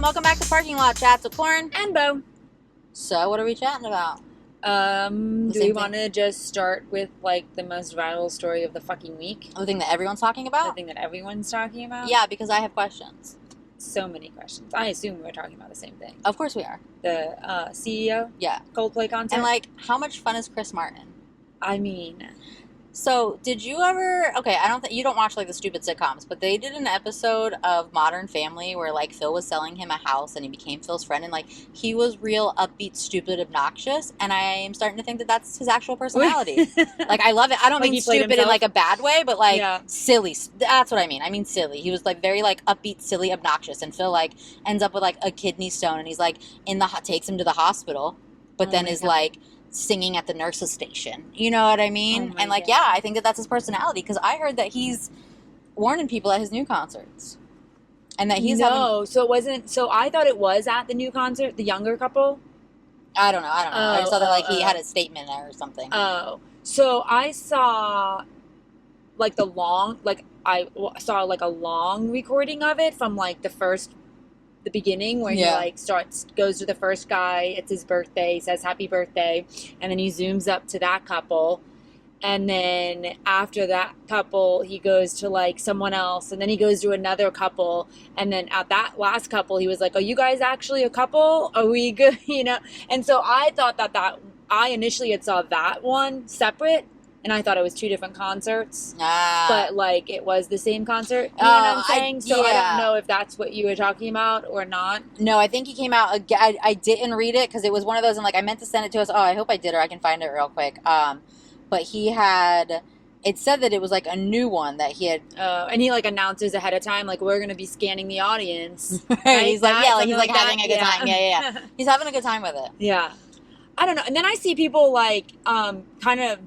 welcome back to Parking Lot Chats with Lauren and Bo. So, what are we chatting about? Do we want to just start with like the most viral story of the fucking week? The thing that everyone's talking about? The thing that everyone's talking about? Yeah, because I have questions. So many questions. I assume we're talking about the same thing. Of course we are. The CEO? Yeah. Coldplay concert? And like, how much fun is Chris Martin? I mean... So, did you ever... Okay, I don't think... You don't watch, like, the stupid sitcoms, but they did an episode of Modern Family where, like, Phil was selling him a house and he became Phil's friend, and, like, he was real upbeat, stupid, obnoxious, and I am starting to think that that's his actual personality. Like, I love it. I don't mean stupid in, like, a bad way, but, like, silly. That's what I mean. I mean silly. He was, like, very, like, upbeat, silly, obnoxious, and Phil, like, ends up with, like, a kidney stone, and he's, like, takes him to the hospital, but then is, like... singing at the nurse's station. You know what I mean? And like, yeah, I think that that's his personality, because I heard that he's warning people at his new concerts. And that he's so it wasn't, so I thought it was at the new concert, the younger couple? I don't know. I just saw that like he had a statement there or something. Oh. So I saw like I saw like a long recording of it from like the beginning where he like goes to the first guy, it's his birthday, he says happy birthday, and then he zooms up to that couple, and then after that couple he goes to like someone else, and then he goes to another couple, and then at that last couple he was like, are you guys actually a couple? Are we good? You know? And so I thought that I initially had saw that one separate, and I thought it was two different concerts, but like it was the same concert. You know what I'm saying? So I don't know if that's what you were talking about or not. No, I think he came out. I didn't read it because it was one of those, and like I meant to send it to us. Oh, I hope I did, or I can find it real quick. But he had. It said that it was like a new one that he had. And he like announces ahead of time, like we're gonna be scanning the audience. Right? He's like, he's like having a good time. Yeah. He's having a good time with it. Yeah. I don't know. And then I see people like kind of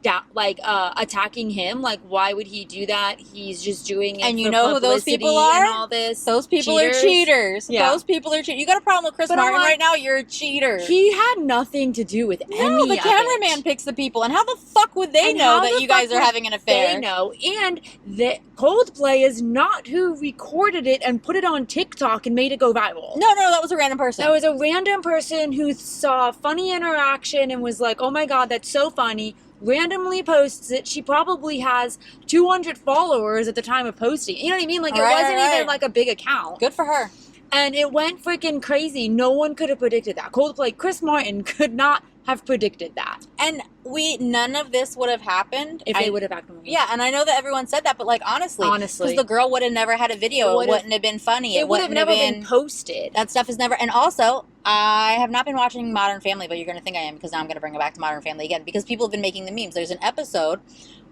attacking him. Like, why would he do that? He's just doing it. And you know who those people are? And all this. Those people are cheaters. Yeah. Those people are cheaters. You got a problem with Chris Martin right now? You're a cheater. He had nothing to do with any of it. The cameraman picks the people. And how the fuck would they know that you guys are having an affair? They know. And that Coldplay is not who recorded it and put it on TikTok and made it go viral. No, that was a random person. That was a random person who saw funny interaction and was like, oh my god, that's so funny, randomly posts it. She probably has 200 followers at the time of posting. You know what I mean? Like, it wasn't even like a big account. Good for her. And it went freaking crazy. No one could have predicted that. Coldplay, Chris Martin could not have predicted that. And none of this would have happened if they would have acted. Yeah, and I know that everyone said that, but like honestly, because the girl would have never had a video, it wouldn't have been funny. It would have never been posted. That stuff is never. And also, I have not been watching Modern Family, but you're going to think I am, because now I'm going to bring it back to Modern Family again, because people have been making the memes. There's an episode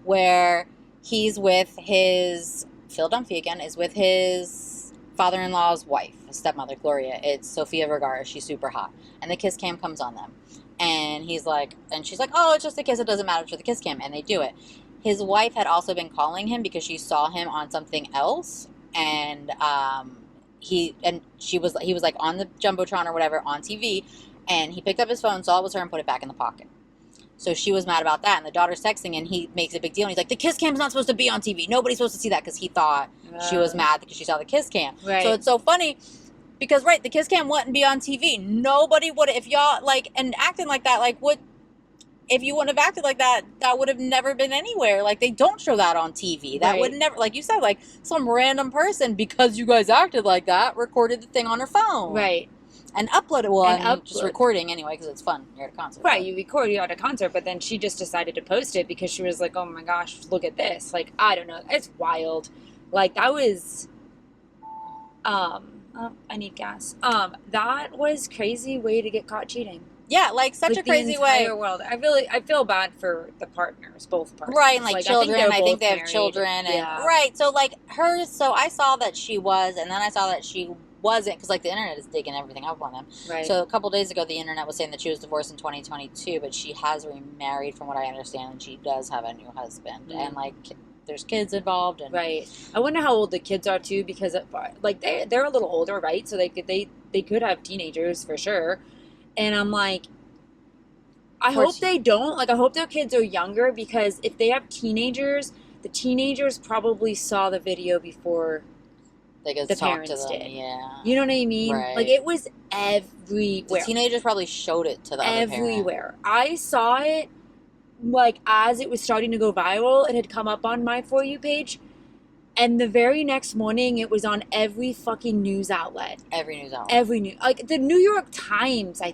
where he's with Phil Dunphy again, is with his father-in-law's wife, his stepmother, Gloria. It's Sofia Vergara. She's super hot. And the kiss cam comes on them. And he's like, and she's like, oh, it's just a kiss. It doesn't matter for the kiss cam. And they do it. His wife had also been calling him because she saw him on something else. And he was like on the Jumbotron or whatever on TV. And he picked up his phone, saw it was her, and put it back in the pocket. So she was mad about that. And the daughter's texting, and he makes a big deal. And he's like, the kiss cam's not supposed to be on TV. Nobody's supposed to see that, because he thought she was mad because she saw the kiss cam. Right. So it's so funny. Because, the kiss cam wouldn't be on TV. Nobody would, if y'all, like, and acting like that, like, if you wouldn't have acted like that, that would have never been anywhere. Like, they don't show that on TV. That would never, like you said, like, some random person, because you guys acted like that, recorded the thing on her phone. Right. And uploaded, I'm just recording anyway, because it's fun. You're at a concert. Right, you record, you're at a concert, but then she just decided to post it because she was like, oh my gosh, look at this. Like, I don't know. It's wild. Like, that was, I need gas. That was crazy way to get caught cheating. Yeah, like such a crazy way. World. I feel bad for the partners, both partners. Right, and like children. I think they have children. And right, so like hers. So I saw that she was, and then I saw that she wasn't, because like the internet is digging everything up on them. Right. So a couple days ago, the internet was saying that she was divorced in 2022, but she has remarried, from what I understand, and she does have a new husband, and like. There's kids involved, and right. I wonder how old the kids are too, because like they're a little older, right? So they could have teenagers for sure. And I'm like, I hope they don't. Like, I hope their kids are younger, because if they have teenagers, the teenagers probably saw the video before They could the talk to parents them. did. Yeah. You know what I mean? Right. Like, it was The everywhere. teenagers probably showed it to the other parent. Everywhere. I saw it, like, as it was starting to go viral. It had come up on my For You page. And the very next morning, it was on every fucking news outlet. Every news outlet. Every news, like the New York Times, the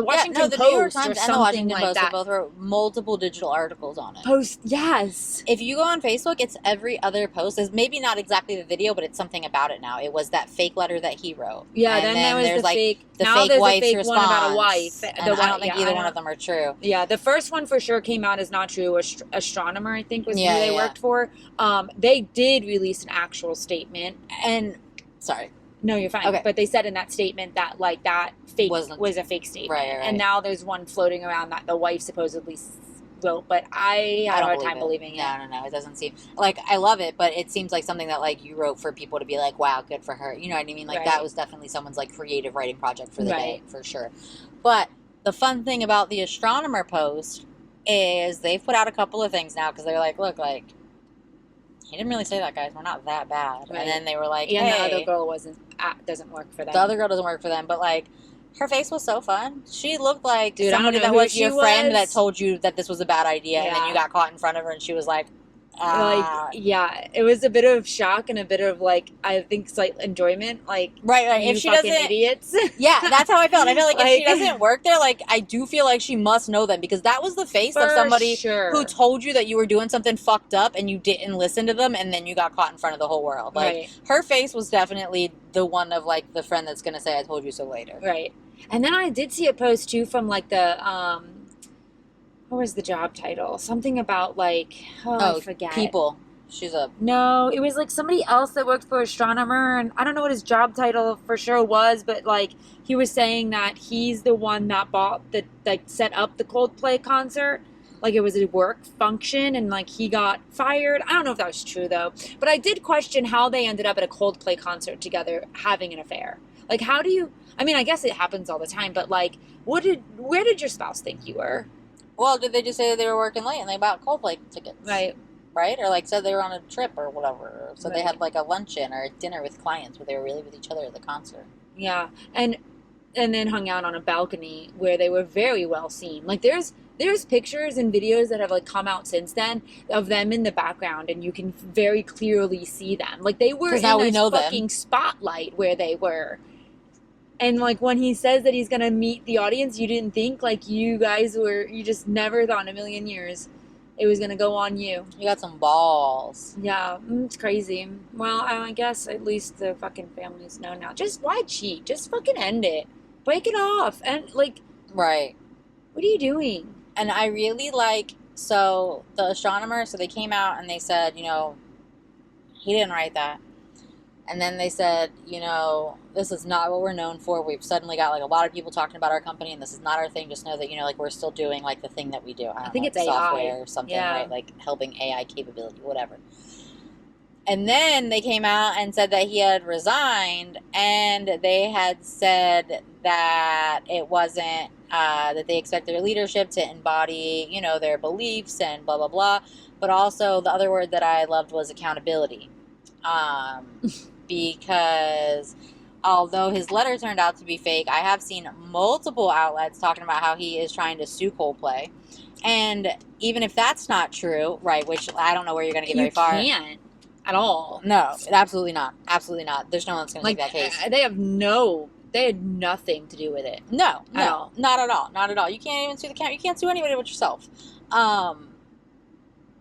Washington the Post, New York Times or and something the Washington like Post that. both wrote multiple digital articles on it. Yes. If you go on Facebook, it's every other post. It's maybe not exactly the video, but it's something about it now. It was that fake letter that he wrote. Yeah, and then there was the fake. The now fake there's wife's a fake response. one about a wife. And I don't think either one of them are true. Yeah, the first one for sure came out as not true. Astronomer, I think, was who they worked for. They did release an actual statement. And sorry. No, you're fine. Okay. But they said in that statement that, like, that fake was a fake statement. Right. And now there's one floating around that the wife supposedly wrote, but I had a hard time believing it. No, it doesn't seem like, I love it, but it seems like something that, like, you wrote for people to be like, wow, good for her. You know what I mean? Like, that was definitely someone's, like, creative writing project for the day, for sure. But the fun thing about the astronomer post is they've put out a couple of things now, because they're like, look, like, he didn't really say that, guys. We're not that bad. And then they were like, hey. And the other girl doesn't work for them. The other girl doesn't work for them, but, like, her face was so fun. She looked like somebody that was your friend that told you that this was a bad idea, and then you got caught in front of her, and she was like, it was a bit of shock and a bit of, like, I think slight enjoyment, like, right. You if she fucking doesn't, idiots. Yeah, that's how I felt. I feel like if she doesn't work there, like, I do feel like she must know them, because that was the face of somebody who told you that you were doing something fucked up and you didn't listen to them, and then you got caught in front of the whole world. Like, her face was definitely the one of, like, the friend that's gonna say I told you so later. Right. And then I did see a post too from, like, the what was the job title? Something about, like, I forget. People. No, it was, like, somebody else that worked for Astronomer, and I don't know what his job title for sure was, but, like, he was saying that he's the one that set up the Coldplay concert. Like, it was a work function, and, like, he got fired. I don't know if that was true, though. But I did question how they ended up at a Coldplay concert together having an affair. Like, how do you... I mean, I guess it happens all the time, but, like, where did your spouse think you were? Well, did they just say that they were working late and they bought Coldplay tickets? Right? Or, like, said they were on a trip or whatever. Or so they had, like, a luncheon or a dinner with clients where they were really with each other at the concert. Yeah. And then hung out on a balcony where they were very well seen. Like, there's pictures and videos that have, like, come out since then of them in the background, and you can very clearly see them. Like, they were in a fucking spotlight where they were. And, like, when he says that he's going to meet the audience, you didn't think, like, you just never thought in a million years it was going to go on you. You got some balls. Yeah, it's crazy. Well, I guess at least the fucking families know now. Just, why cheat? Just fucking end it. Break it off. And, like... Right. What are you doing? And I really like... So, the astronomer, they came out and they said, you know, he didn't write that. And then they said, you know, this is not what we're known for. We've suddenly got, like, a lot of people talking about our company, and this is not our thing. Just know that, you know, like, we're still doing, like, the thing that we do. I think it's software AI. Or something, right? Like, helping AI capability, whatever. And then they came out and said that he had resigned, and they had said that it wasn't, that they expect their leadership to embody, you know, their beliefs and blah, blah, blah. But also, the other word that I loved was accountability. Because although his letter turned out to be fake, I have seen multiple outlets talking about how he is trying to sue Coldplay. And even if that's not true, right, which I don't know where you're going to get very far. You can't at all. No, absolutely not. Absolutely not. There's no one that's going to make that case. They had nothing to do with it. No, not at all. Not at all. You can't even sue the county. You can't sue anybody but yourself.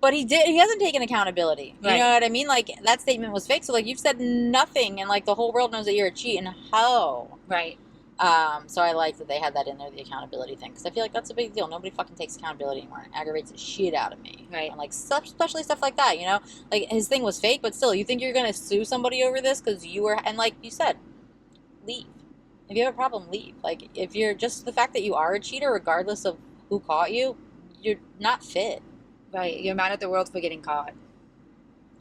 But he hasn't taken accountability. You know what I mean? Like, that statement was fake. So, like, you've said nothing, and, like, the whole world knows that you're a cheating hoe. Right. So I like that they had that in there, the accountability thing, because I feel like that's a big deal. Nobody fucking takes accountability anymore. It aggravates the shit out of me. Right. And, like, especially stuff like that, you know? Like, his thing was fake, but still, you think you're going to sue somebody over this because you were, and like you said, leave. If you have a problem, leave. Like, if you're just the fact that you are a cheater, regardless of who caught you, you're not fit. Right, you're mad at the world for getting caught.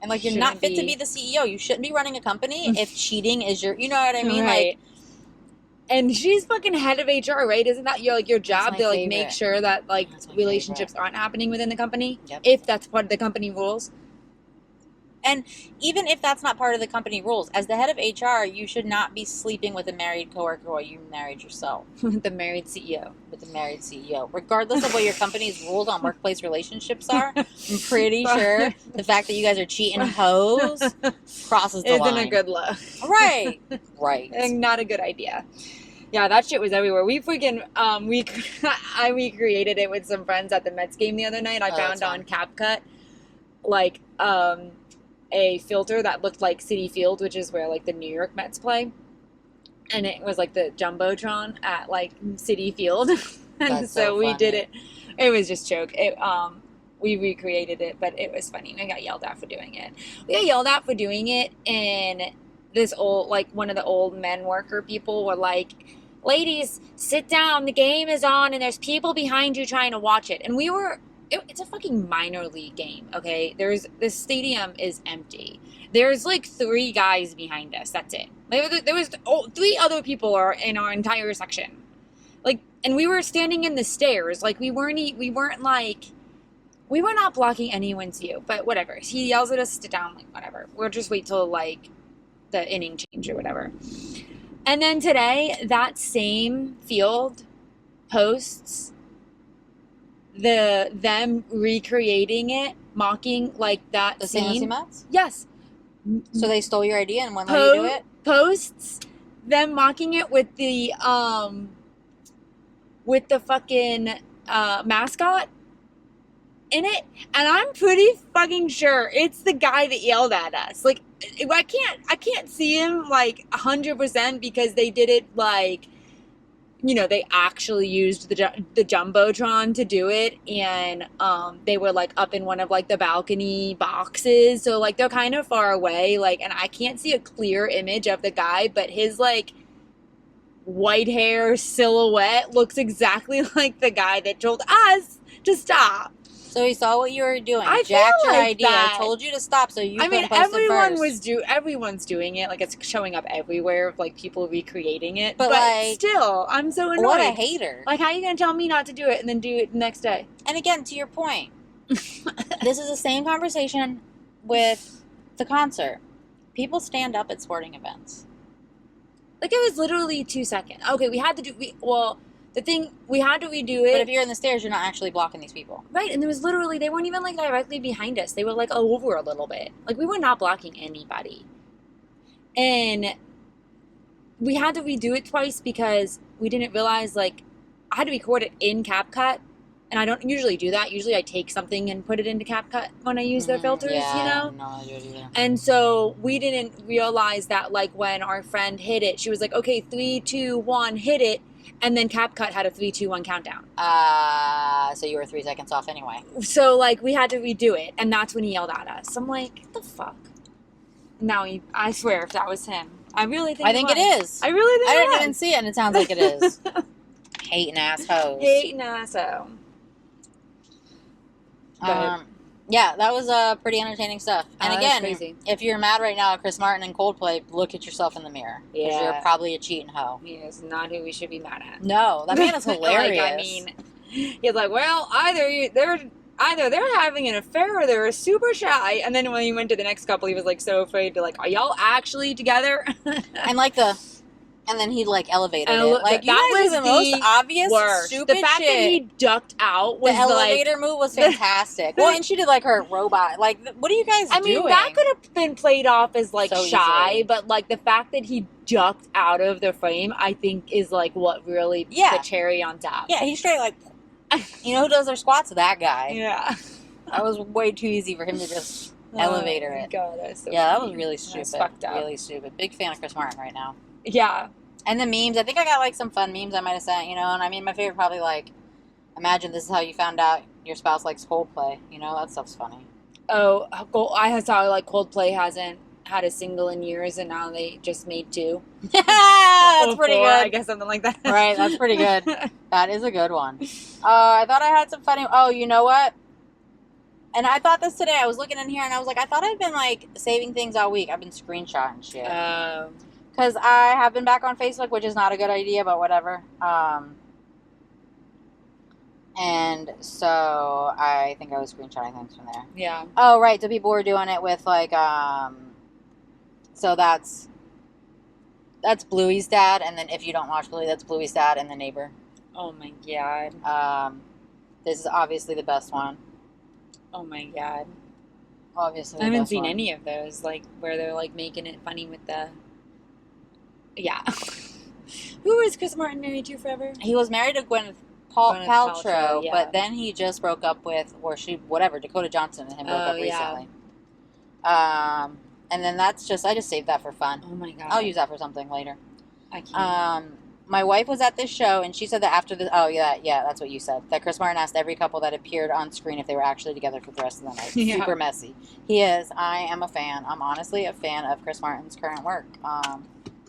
And, like, you're not fit to be the CEO. You shouldn't be running a company if cheating is your... You know what I mean? Right. Like, and she's fucking head of HR, right? Isn't that your job to, like, make sure that, like, relationships aren't happening within the company? Yep. If that's part of the company rules. And even if that's not part of the company rules, as the head of HR, you should not be sleeping with a married coworker while you married yourself. The married CEO. With the married CEO. Regardless of what your company's rules on workplace relationships are, I'm pretty sure the fact that you guys are cheating hoes crosses the line. Isn't a good look. Right. Right. And not a good idea. Yeah, that shit was everywhere. We freaking, I recreated it with some friends at the Mets game the other night. I found on CapCut, like, a filter that looked like Citi Field, which is where, like, the New York Mets play. And it was, like, the Jumbotron at, like, Citi Field. And so we did it. It was just joke. We recreated it, but it was funny. We got yelled at for doing it. We got yelled at for doing it, and this old, like, one of the old men worker people were like, ladies, sit down. The game is on, and there's people behind you trying to watch it. And we were... It's a fucking minor league game, okay? This stadium is empty. There's like 3 guys behind us. That's it. There was 3 other people in our entire section. Like, and we were standing in the stairs. Like, we were not blocking anyone's view. But whatever. He yells at us to sit down. Like, whatever. We'll just wait till like the inning change or whatever. And then today, that same field posts them recreating it, mocking like that the scene. St. Mets? Yes. So they stole your idea and wouldn't let you do it? Posts them mocking it with the fucking mascot in it, and I'm pretty fucking sure it's the guy that yelled at us. Like, I can't see him like 100% because they did it like, you know, they actually used the Jumbotron to do it, and they were like up in one of like the balcony boxes, so like they're kind of far away, like, and I can't see a clear image of the guy, but his like white hair silhouette looks exactly like the guy that told us to stop. So he saw what you were doing. I jacked feel your like idea. that. Told you to stop, so you couldn't post everyone it first. everyone's doing it. Like, it's showing up everywhere of like people recreating it. But like, still, I'm so annoyed. What a hater! Like, how are you gonna tell me not to do it and then do it the next day? And again, to your point, this is the same conversation with the concert. People stand up at sporting events. Like, it was literally 2 seconds. Okay, we had to do. The thing, we had to redo it. But if you're in the stairs, you're not actually blocking these people. Right, and there was literally, they weren't even, like, directly behind us. They were, like, over a little bit. Like, we were not blocking anybody. And we had to redo it twice because we didn't realize, like, I had to record it in CapCut. And I don't usually do that. Usually I take something and put it into CapCut when I use their filters, you know? No, I do it either. And so we didn't realize that, like, when our friend hit it, she was like, okay, 3, 2, 1, hit it. And then CapCut had a 3, 2, 1 countdown. So you were 3 seconds off anyway. So, like, we had to redo it. And that's when he yelled at us. I'm like, what the fuck? Now, I swear, if that was him. I really think it is. I really think I it didn't was. even see it, and it sounds like it is. Hating assholes. Hating asshole. Yeah, that was pretty entertaining stuff. And again, crazy. If you're mad right now at Chris Martin and Coldplay, look at yourself in the mirror. Yeah. Because you're probably a cheating hoe. He is not who we should be mad at. No, that man is hilarious. Like, I mean, he's like, well, either they're having an affair or they're super shy. And then when he went to the next couple, he was like so afraid to like, are y'all actually together? And then he like elevated and it. Like, that was was the most obvious stupid The fact shit. that he ducked out was the elevator move was fantastic. Well, and she did like her robot. Like, what are you guys doing? I mean, that could have been played off as like so shy, easily. but like the fact that he ducked out of the frame, I think is like what really the cherry on top. Yeah, he's straight like, you know who does their squats? That guy. Yeah. That was way too easy for him to just elevator it. God, that was so that funny. was really stupid. That's fucked up. Really stupid. Big fan of Chris Martin right now. Yeah. And the memes, I think I got like some fun memes I might have sent, you know, and I mean, my favorite probably like, imagine this is how you found out your spouse likes Coldplay, you know, that stuff's funny. Oh, I saw like Coldplay hasn't had a single in years and now they just made 2. Yeah, that's pretty good. I guess something like that. Right, that's pretty good. That is a good one. I thought I had some funny, you know what? And I thought this today, I was looking in here and I was like, I thought I'd been like saving things all week. I've been screenshotting shit. Because I have been back on Facebook, which is not a good idea, but whatever. And so I think I was screenshotting things from there. Yeah. Oh, right. So people were doing it with like, so that's Bluey's dad, and then if you don't watch Bluey, that's Bluey's dad and the neighbor. Oh my god. This is obviously the best one. Oh my god. Obviously, I haven't seen any of those, like where they're like making it funny with the. Yeah. Who was Chris Martin married to forever? He was married to Gwyneth Paltrow, but then he just broke up with, Dakota Johnson and him broke up recently. And then I just saved that for fun. Oh my god. I'll use that for something later. I can't. My wife was at this show, and she said that after the... Oh, yeah, that's what you said. That Chris Martin asked every couple that appeared on screen if they were actually together for the rest of the night. Yeah. Super messy. He is. I am a fan. I'm honestly a fan of Chris Martin's current work.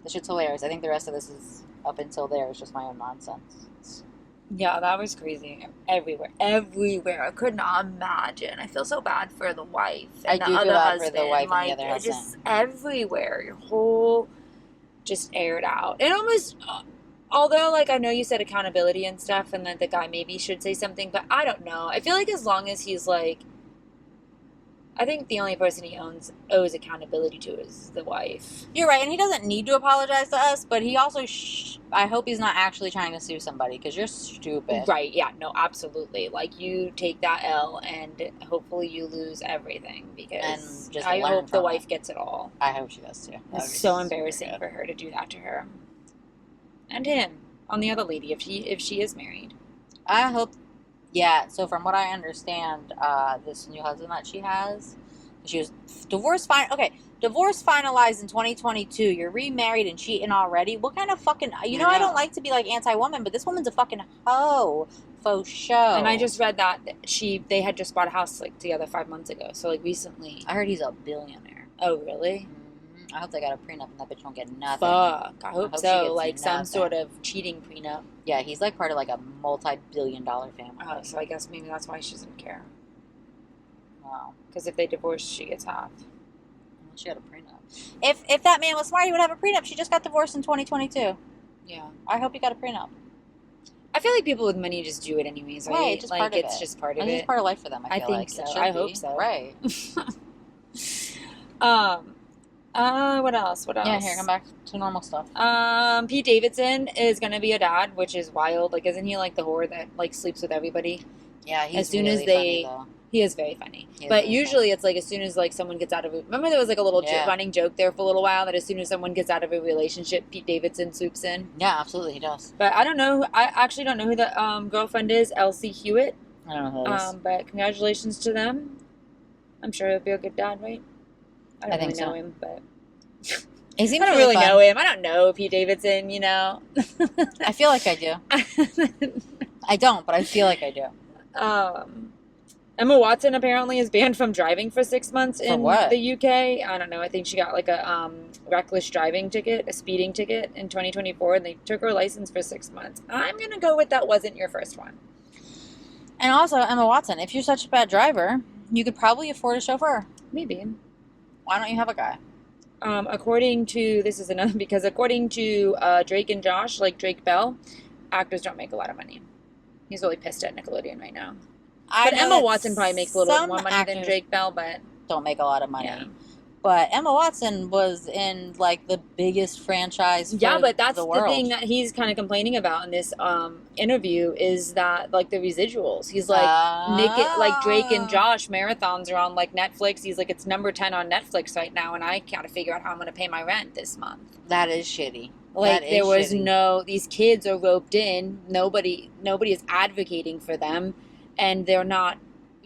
This shit's hilarious. I think the rest of this is, up until there, is just my own nonsense. Yeah, that was crazy. Everywhere. I could not imagine. I feel so bad for the wife and the other husband. For the wife and the other husband. Just everywhere. Your whole... just aired out. It almost... although, like, I know you said accountability and stuff, and that the guy maybe should say something, but I don't know. I feel like as long as he's, like... I think the only person he owes accountability to is the wife. You're right, and he doesn't need to apologize to us, but he also... I hope he's not actually trying to sue somebody, because you're stupid. Right, yeah, no, absolutely. Like, you take that L, and hopefully you lose everything, because I hope the wife gets it all. I hope she does, too. It's so embarrassing for her to do that to her. And him, on the other lady, if she is married. I hope... Yeah, so from what I understand, this new husband that she has, she was divorce finalized in 2022. You're remarried and cheating already. What kind of fucking... I don't like to be like anti-woman, but this woman's a fucking hoe. Faux show. And I just read that they had just bought a house like together 5 months ago. So like recently. I heard he's a billionaire. Oh, really? I hope they got a prenup and that bitch won't get nothing. Fuck. I hope so. Like some sort of cheating prenup. Yeah, he's like part of like a multi-billion-dollar family. Oh, so I guess maybe that's why she doesn't care. Wow. Because if they divorce, she gets half. She got a prenup. If that man was smart, he would have a prenup. She just got divorced in 2022. Yeah. I hope he got a prenup. I feel like people with money just do it anyways, right? Right, just like part of it's it. Just part of it. It's part of life for them. I think so. I hope so. Right. What else? Yeah, here, come back to normal stuff. Pete Davidson is gonna be a dad, which is wild. Like, isn't he like the whore that like sleeps with everybody? Yeah, he's funny, though. He is very funny. But usually it's like as soon as like someone gets out of it. Remember there was like a little running joke there for a little while that as soon as someone gets out of a relationship, Pete Davidson swoops in. Yeah, absolutely, he does. But I don't know. I actually don't know who the girlfriend is. Elsie Hewitt. I don't know who that is. But congratulations to them. I'm sure he'll be a good dad, right? I don't really know him, but. He seems I don't really know him. I don't know Pete Davidson, you know. I feel like I do. I don't, but I feel like I do. Emma Watson apparently is banned from driving for 6 months in the UK. I don't know. I think she got like a reckless driving ticket, a speeding ticket in 2024, and they took her license for 6 months. I'm going to go with that wasn't your first one. And also, Emma Watson, if you're such a bad driver, you could probably afford a chauffeur. Maybe. Why don't you have a guy? According to Drake and Josh, like Drake Bell, actors don't make a lot of money. He's really pissed at Nickelodeon right now. But Emma Watson probably makes a little bit more money than Drake Bell, but don't make a lot of money. Yeah. But Emma Watson was in like the biggest franchise for but that's the world. The thing that he's kind of complaining about in this interview is that like the residuals. He's like like Drake and Josh marathons are on like Netflix. He's like it's number 10 on Netflix right now, and I gotta figure out how I'm gonna pay my rent this month. That is shitty. Like there was these kids are roped in. Nobody is advocating for them, and they're not.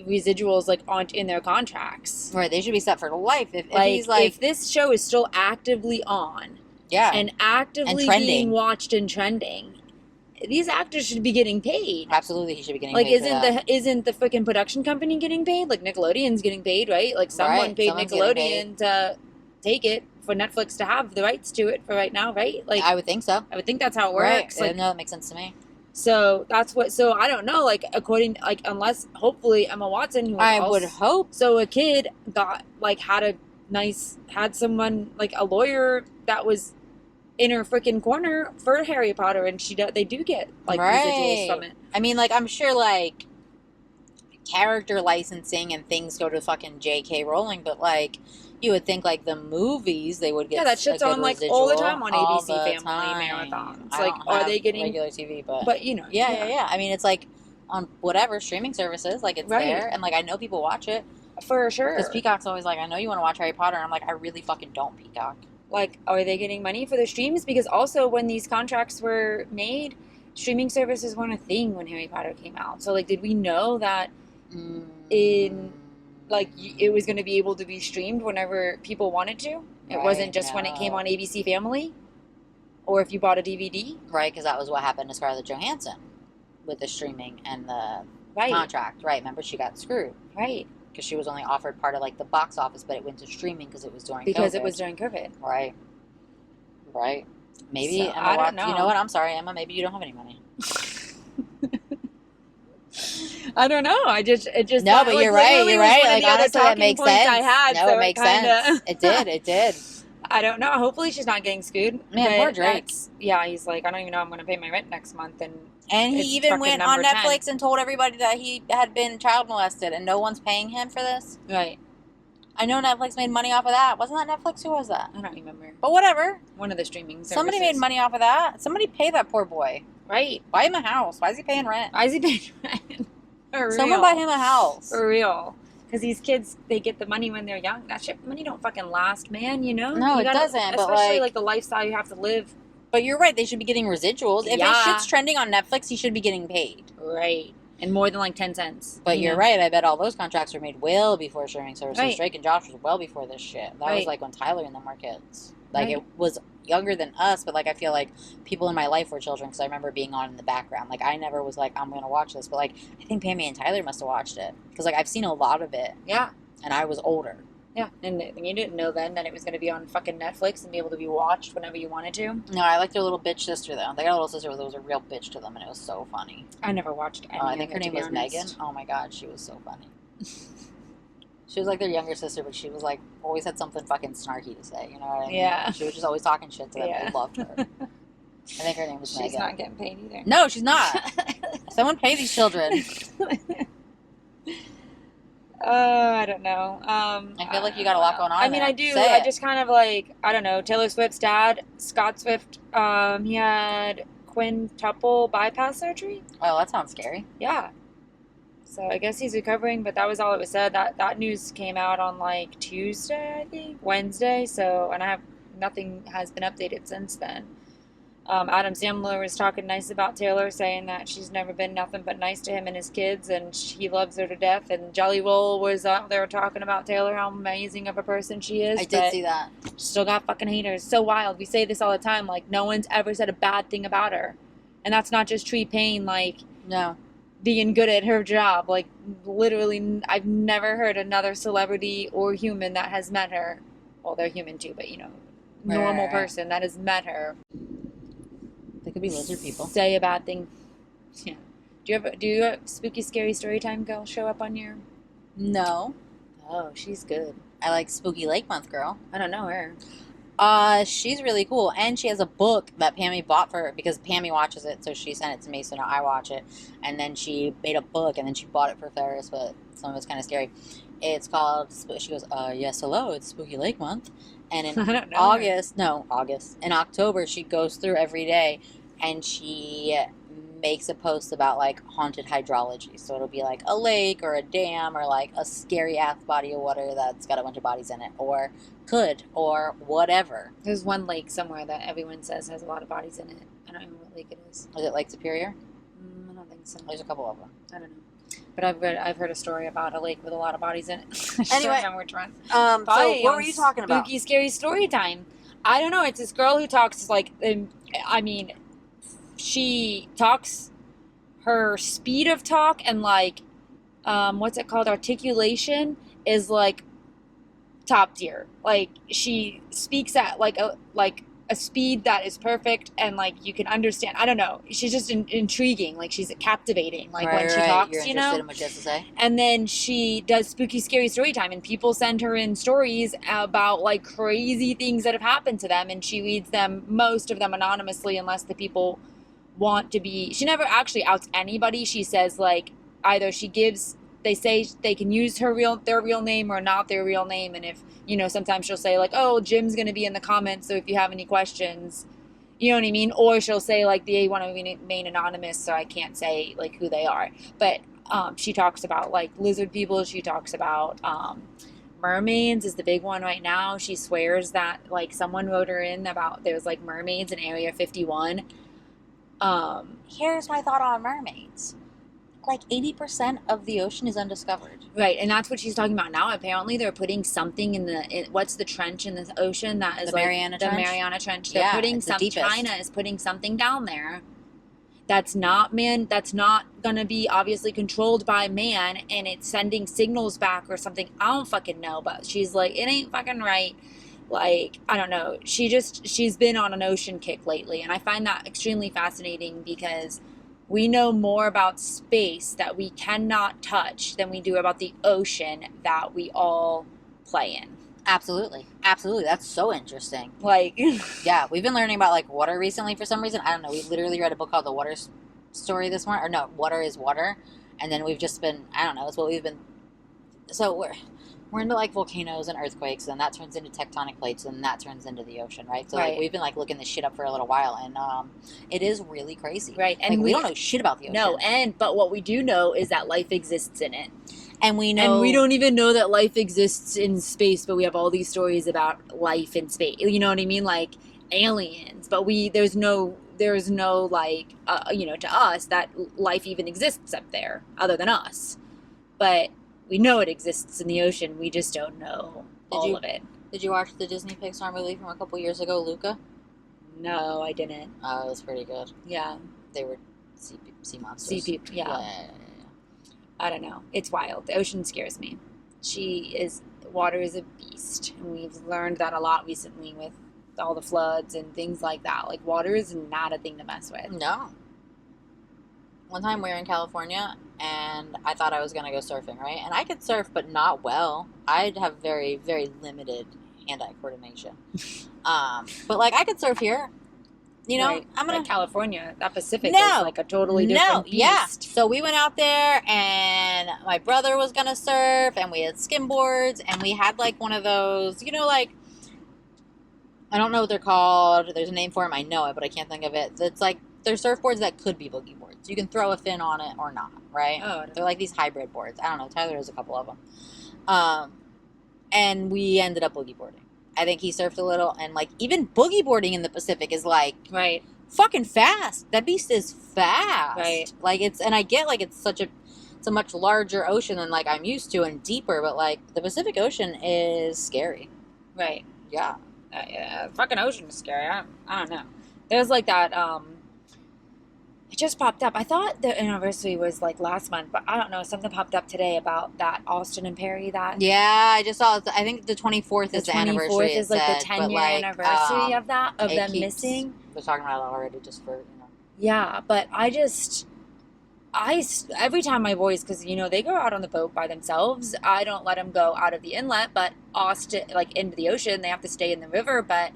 Residuals like aren't in their contracts. Right, they should be set for life. If this show is still actively on, and actively being watched and trending, these actors should be getting paid. Absolutely, he should be getting paid. Like, isn't the freaking production company getting paid? Like Nickelodeon's getting paid, right? Like someone paid Nickelodeon to take it for Netflix to have the rights to it for right now, right? Like I would think so. I would think that's how it works. Right. Like, no, that makes sense to me. So that's what. So I don't know. Like unless hopefully Emma Watson, would hope. So a kid got had someone like a lawyer that was in her freaking corner for Harry Potter, and they do get like residuals from it. I mean, like, I'm sure like character licensing and things go to fucking J.K. Rowling, but like you would think like the movies they would get that shit's on like all the time on ABC Family marathons. I like, don't are have they getting regular TV? But you know, yeah. I mean, it's like on whatever streaming services, like it's there, and like I know people watch it for sure. Because Peacock's always like, I know you want to watch Harry Potter, and I'm like, I really fucking don't, Peacock. Like, are they getting money for the streams? Because also when these contracts were made, streaming services weren't a thing when Harry Potter came out. So like, did we know that in like it was going to be able to be streamed whenever people wanted to? It wasn't just when it came on ABC Family, or if you bought a DVD, right? Because that was what happened to Scarlett Johansson with the streaming and the contract, right? Remember, she got screwed, right? Because she was only offered part of like the box office, but it went to streaming because it was during because COVID. It was during COVID, right? Maybe so, Emma I don't know. You know what? I'm sorry, Emma. Maybe you don't have any money. I don't know. It just no, but you're right. You're right. Like honestly, that makes sense. I had, no, so it makes sense. It did. I don't know. Hopefully, she's not getting screwed. Man, poor Drake. Yeah, he's like, I don't even know I'm going to pay my rent next month, and he even went on Netflix and told everybody that he had been child molested, and no one's paying him for this. Right. I know Netflix made money off of that. Wasn't that Netflix? Who was that? I don't remember. But whatever. One of the streaming services. Somebody made money off of that. Somebody pay that poor boy. Right. Buy him a house. Why is he paying rent? Why is he paying rent? For Someone buy him a house. For real. Because these kids, they get the money when they're young. That shit, money don't fucking last, man, you know? No, it doesn't. Especially like the lifestyle you have to live. But you're right. They should be getting residuals. If his shit's trending on Netflix, he should be getting paid. Right. And more than like 10 cents. But you're right. I bet all those contracts were made well before streaming services. Right. Drake and Josh was well before this shit. That was like when Tyler and them were kids. Like it was younger than us, but like I feel like people in my life were children because I remember being on in the background. Like I never was like, I'm going to watch this. But like I think Pammy and Tyler must have watched it because like I've seen a lot of it. Yeah. And I was older. Yeah, and you didn't know then that it was going to be on fucking Netflix and be able to be watched whenever you wanted to. No, I liked their little bitch sister though. They got a little sister that was a real bitch to them, and it was so funny. I never watched any. I think her name was Megan. Oh my god, she was so funny. She was like their younger sister, but she was like always had something fucking snarky to say. You know what I mean? Yeah. She was just always talking shit to them. I loved her. I think her name was Megan. She's not getting paid either. No, she's not. Someone pay these children. I don't know. I feel like you got a lot going on. I mean, I do. I just kind of like, I don't know. Taylor Swift's dad, Scott Swift, he had quintuple bypass surgery. Oh, that sounds scary. Yeah. So I guess he's recovering, but that was all it was said. That news came out on like Tuesday, I think, Wednesday. So, and nothing has been updated since then. Adam Sandler was talking nice about Taylor, saying that she's never been nothing but nice to him and his kids, and he loves her to death. And Jelly Roll was out there talking about Taylor, how amazing of a person she is. I did see that. Still got fucking haters. So wild. We say this all the time. Like, no one's ever said a bad thing about her. And that's not just Tree Payne, like, no, being good at her job. Like, literally, I've never heard another celebrity or human that has met her. Well, they're human too, but, you know, normal person that has met her. They could be lizard people. Say a bad thing. Yeah. Do you have spooky, scary story time girl show up on your? No. Oh, she's good. I like Spooky Lake Month girl. I don't know her. She's really cool, and she has a book that Pammy bought for her because Pammy watches it, so she sent it to me, so now I watch it. And then she made a book, and then she bought it for Ferris, but some of it's kind of scary. It's called. She goes, yes, hello, it's Spooky Lake Month. And in in October, she goes through every day and she makes a post about like haunted hydrology. So it'll be like a lake or a dam or like a scary ass body of water that's got a bunch of bodies in it or whatever. There's one lake somewhere that everyone says has a lot of bodies in it. I don't know what lake it is. Is it Lake Superior? I don't think so. There's a couple of them. I don't know. But I've heard a story about a lake with a lot of bodies in it. Anyway, so what were you talking about? Spooky, scary story time. I don't know. It's this girl who talks like, I mean, she talks, her speed of talk and like, what's it called? Articulation is like top tier. Like she speaks at like a speed that is perfect, and like you can understand. I don't know. She's just intriguing. Like she's captivating. Like when she talks, You're interested in what she has to say. And then she does spooky, scary story time, and people send her in stories about like crazy things that have happened to them, and she reads them, most of them anonymously, unless the people want to be. She never actually outs anybody. She says like either she gives. They say they can use their real name or not their real name, and if sometimes she'll say like, oh, Jim's gonna be in the comments, so if you have any questions, you know what I mean, or she'll say like they want to remain anonymous, so I can't say like who they are. But she talks about like lizard people. She talks about mermaids is the big one right now. She swears that like someone wrote her in about there's like mermaids in Area 51. Here's my thought on mermaids. Like 80% of the ocean is undiscovered. Right, and that's what she's talking about now. Apparently, they're putting something in what's the trench in the ocean that is the Mariana Trench? The Mariana Trench. They're putting China is putting something down there. That's not gonna be obviously controlled by man, and it's sending signals back or something. I don't fucking know, but she's like, it ain't fucking right. Like, I don't know. She's been on an ocean kick lately, and I find that extremely fascinating because we know more about space that we cannot touch than we do about the ocean that we all play in. Absolutely. Absolutely. That's so interesting. Like, yeah, we've been learning about like water recently for some reason. I don't know. We literally read a book called The Water Story this morning. Or no, Water is Water. And then we've just been, I don't know, it's what we've been. So we're into like volcanoes and earthquakes, and that turns into tectonic plates, and that turns into the ocean, right? So like we've been like looking this shit up for a little while, and it is really crazy, right? And like, we don't know shit about the ocean. No, but what we do know is that life exists in it, and we don't even know that life exists in space, but we have all these stories about life in space. You know what I mean? Like aliens, but there's no like to us that life even exists up there other than us, but we know it exists in the ocean. We just don't know all of it. Did you watch the Disney Pixar movie from a couple years ago, Luca? No, I didn't. Oh, it was pretty good. Yeah. They were sea monsters. Sea people, yeah. I don't know. It's wild. The ocean scares me. Water is a beast. And we've learned that a lot recently with all the floods and things like that. Like, water is not a thing to mess with. No. One time we were in California, and I thought I was going to go surfing, right? And I could surf, but not well. I'd have very, very limited hand-eye coordination. But, like, I could surf here. Right. I'm going to California. That Pacific is, like, a totally different beast. Yeah. So we went out there, and my brother was going to surf, and we had skimboards, and we had, like, one of those, like, I don't know what they're called. There's a name for them. I know it, but I can't think of it. It's like, they're surfboards that could be boogie boards. You can throw a fin on it or not, right? Oh, they're like these hybrid boards. I don't know. Tyler has a couple of them. And we ended up boogie boarding. I think he surfed a little, and like even boogie boarding in the Pacific is like fucking fast. That beast is fast. Right. Like and I get like it's a much larger ocean than like I'm used to and deeper, but like the Pacific Ocean is scary. Right. Yeah. Yeah. Fucking ocean is scary. I don't know. There's like that. It just popped up. I thought the anniversary was like last month, but I don't know. Something popped up today about that Austin and Perry. Yeah, I just saw it. I think the 24th is the anniversary. The 24th is like the 10-year anniversary of them missing. We're talking about it already, just for Yeah, but every time my boys, because they go out on the boat by themselves, I don't let them go out of the inlet, but Austin, like into the ocean, they have to stay in the river. But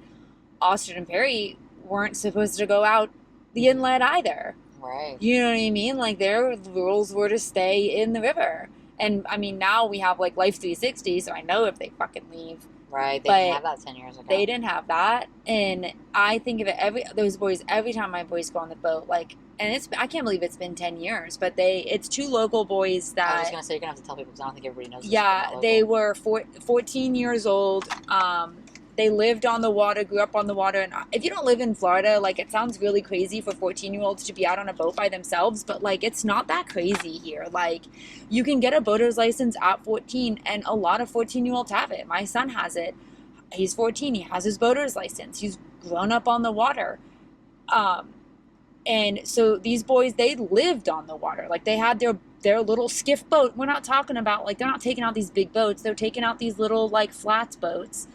Austin and Perry weren't supposed to go out the inlet either. Right. You know what I mean? Like their rules were to stay in the river. And I mean, now we have like Life 360, so I know if they fucking leave. Right. They didn't have that 10 years ago. They didn't have that. And I think of it every time my boys go on the boat, like, and I can't believe it's been 10 years, but it's two local boys that. I was just going to say, you're going to have to tell people because I don't think everybody knows this. Yeah, they were 14 years old. They lived on the water, grew up on the water. And if you don't live in Florida, like, it sounds really crazy for 14-year-olds to be out on a boat by themselves. But, like, it's not that crazy here. Like, you can get a boater's license at 14, and a lot of 14-year-olds have it. My son has it. He's 14. He has his boater's license. He's grown up on the water. And so these boys, they lived on the water. Like, they had their little skiff boat. We're not talking about, like, they're not taking out these big boats. They're taking out these little, like, flats boats.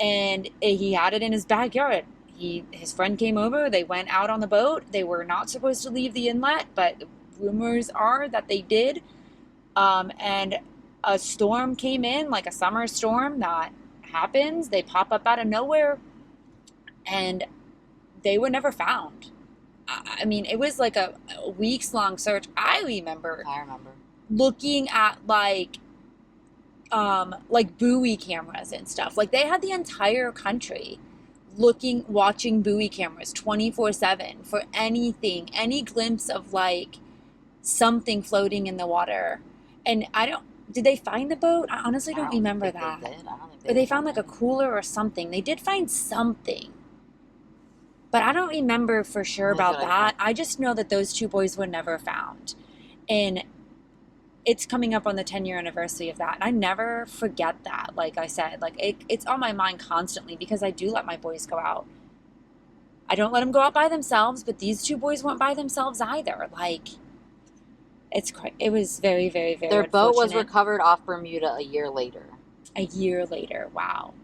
And he had it in his backyard. his friend came over. They went out on the boat. They were not supposed to leave the inlet, but rumors are that they did. And a storm came in, like a summer storm that happens. They pop up out of nowhere, and they were never found. I mean, it was like a weeks-long search. I remember looking at like buoy cameras and stuff. Like they had the entire country watching buoy cameras 24/7 for anything, any glimpse of like something floating in the water. And did they find the boat? I honestly don't remember that. They did. I don't think But they found like a cooler or something. They did find something. But I don't remember for sure about that. I just know that those two boys were never found. And it's coming up on the 10-year anniversary of that. And I never forget that. Like I said, like it's on my mind constantly because I do let my boys go out. I don't let them go out by themselves, but these two boys weren't by themselves either. Like, it was very, very, very Their boat was recovered off Bermuda a year later. A year later. Wow.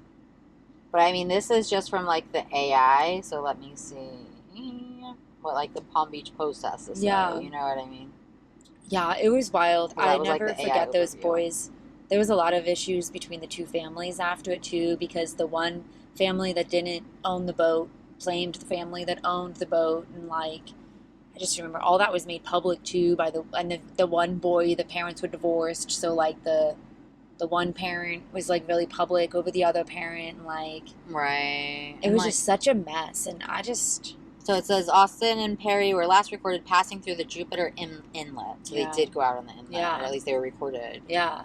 But I mean, this is just from like the AI. So let me see what like the Palm Beach Post has to say. Yeah. You know what I mean? Yeah, it was wild. I never like forget those boys. There was a lot of issues between the two families after it too, because the one family that didn't own the boat blamed the family that owned the boat, and like I just remember all that was made public too by the one boy. The parents were divorced, so like the one parent was like really public over the other parent, and like it was just such a mess. And so it says Austin and Perry were last recorded passing through the Jupiter Inlet. So they did go out on the inlet, or at least they were recorded. Yeah.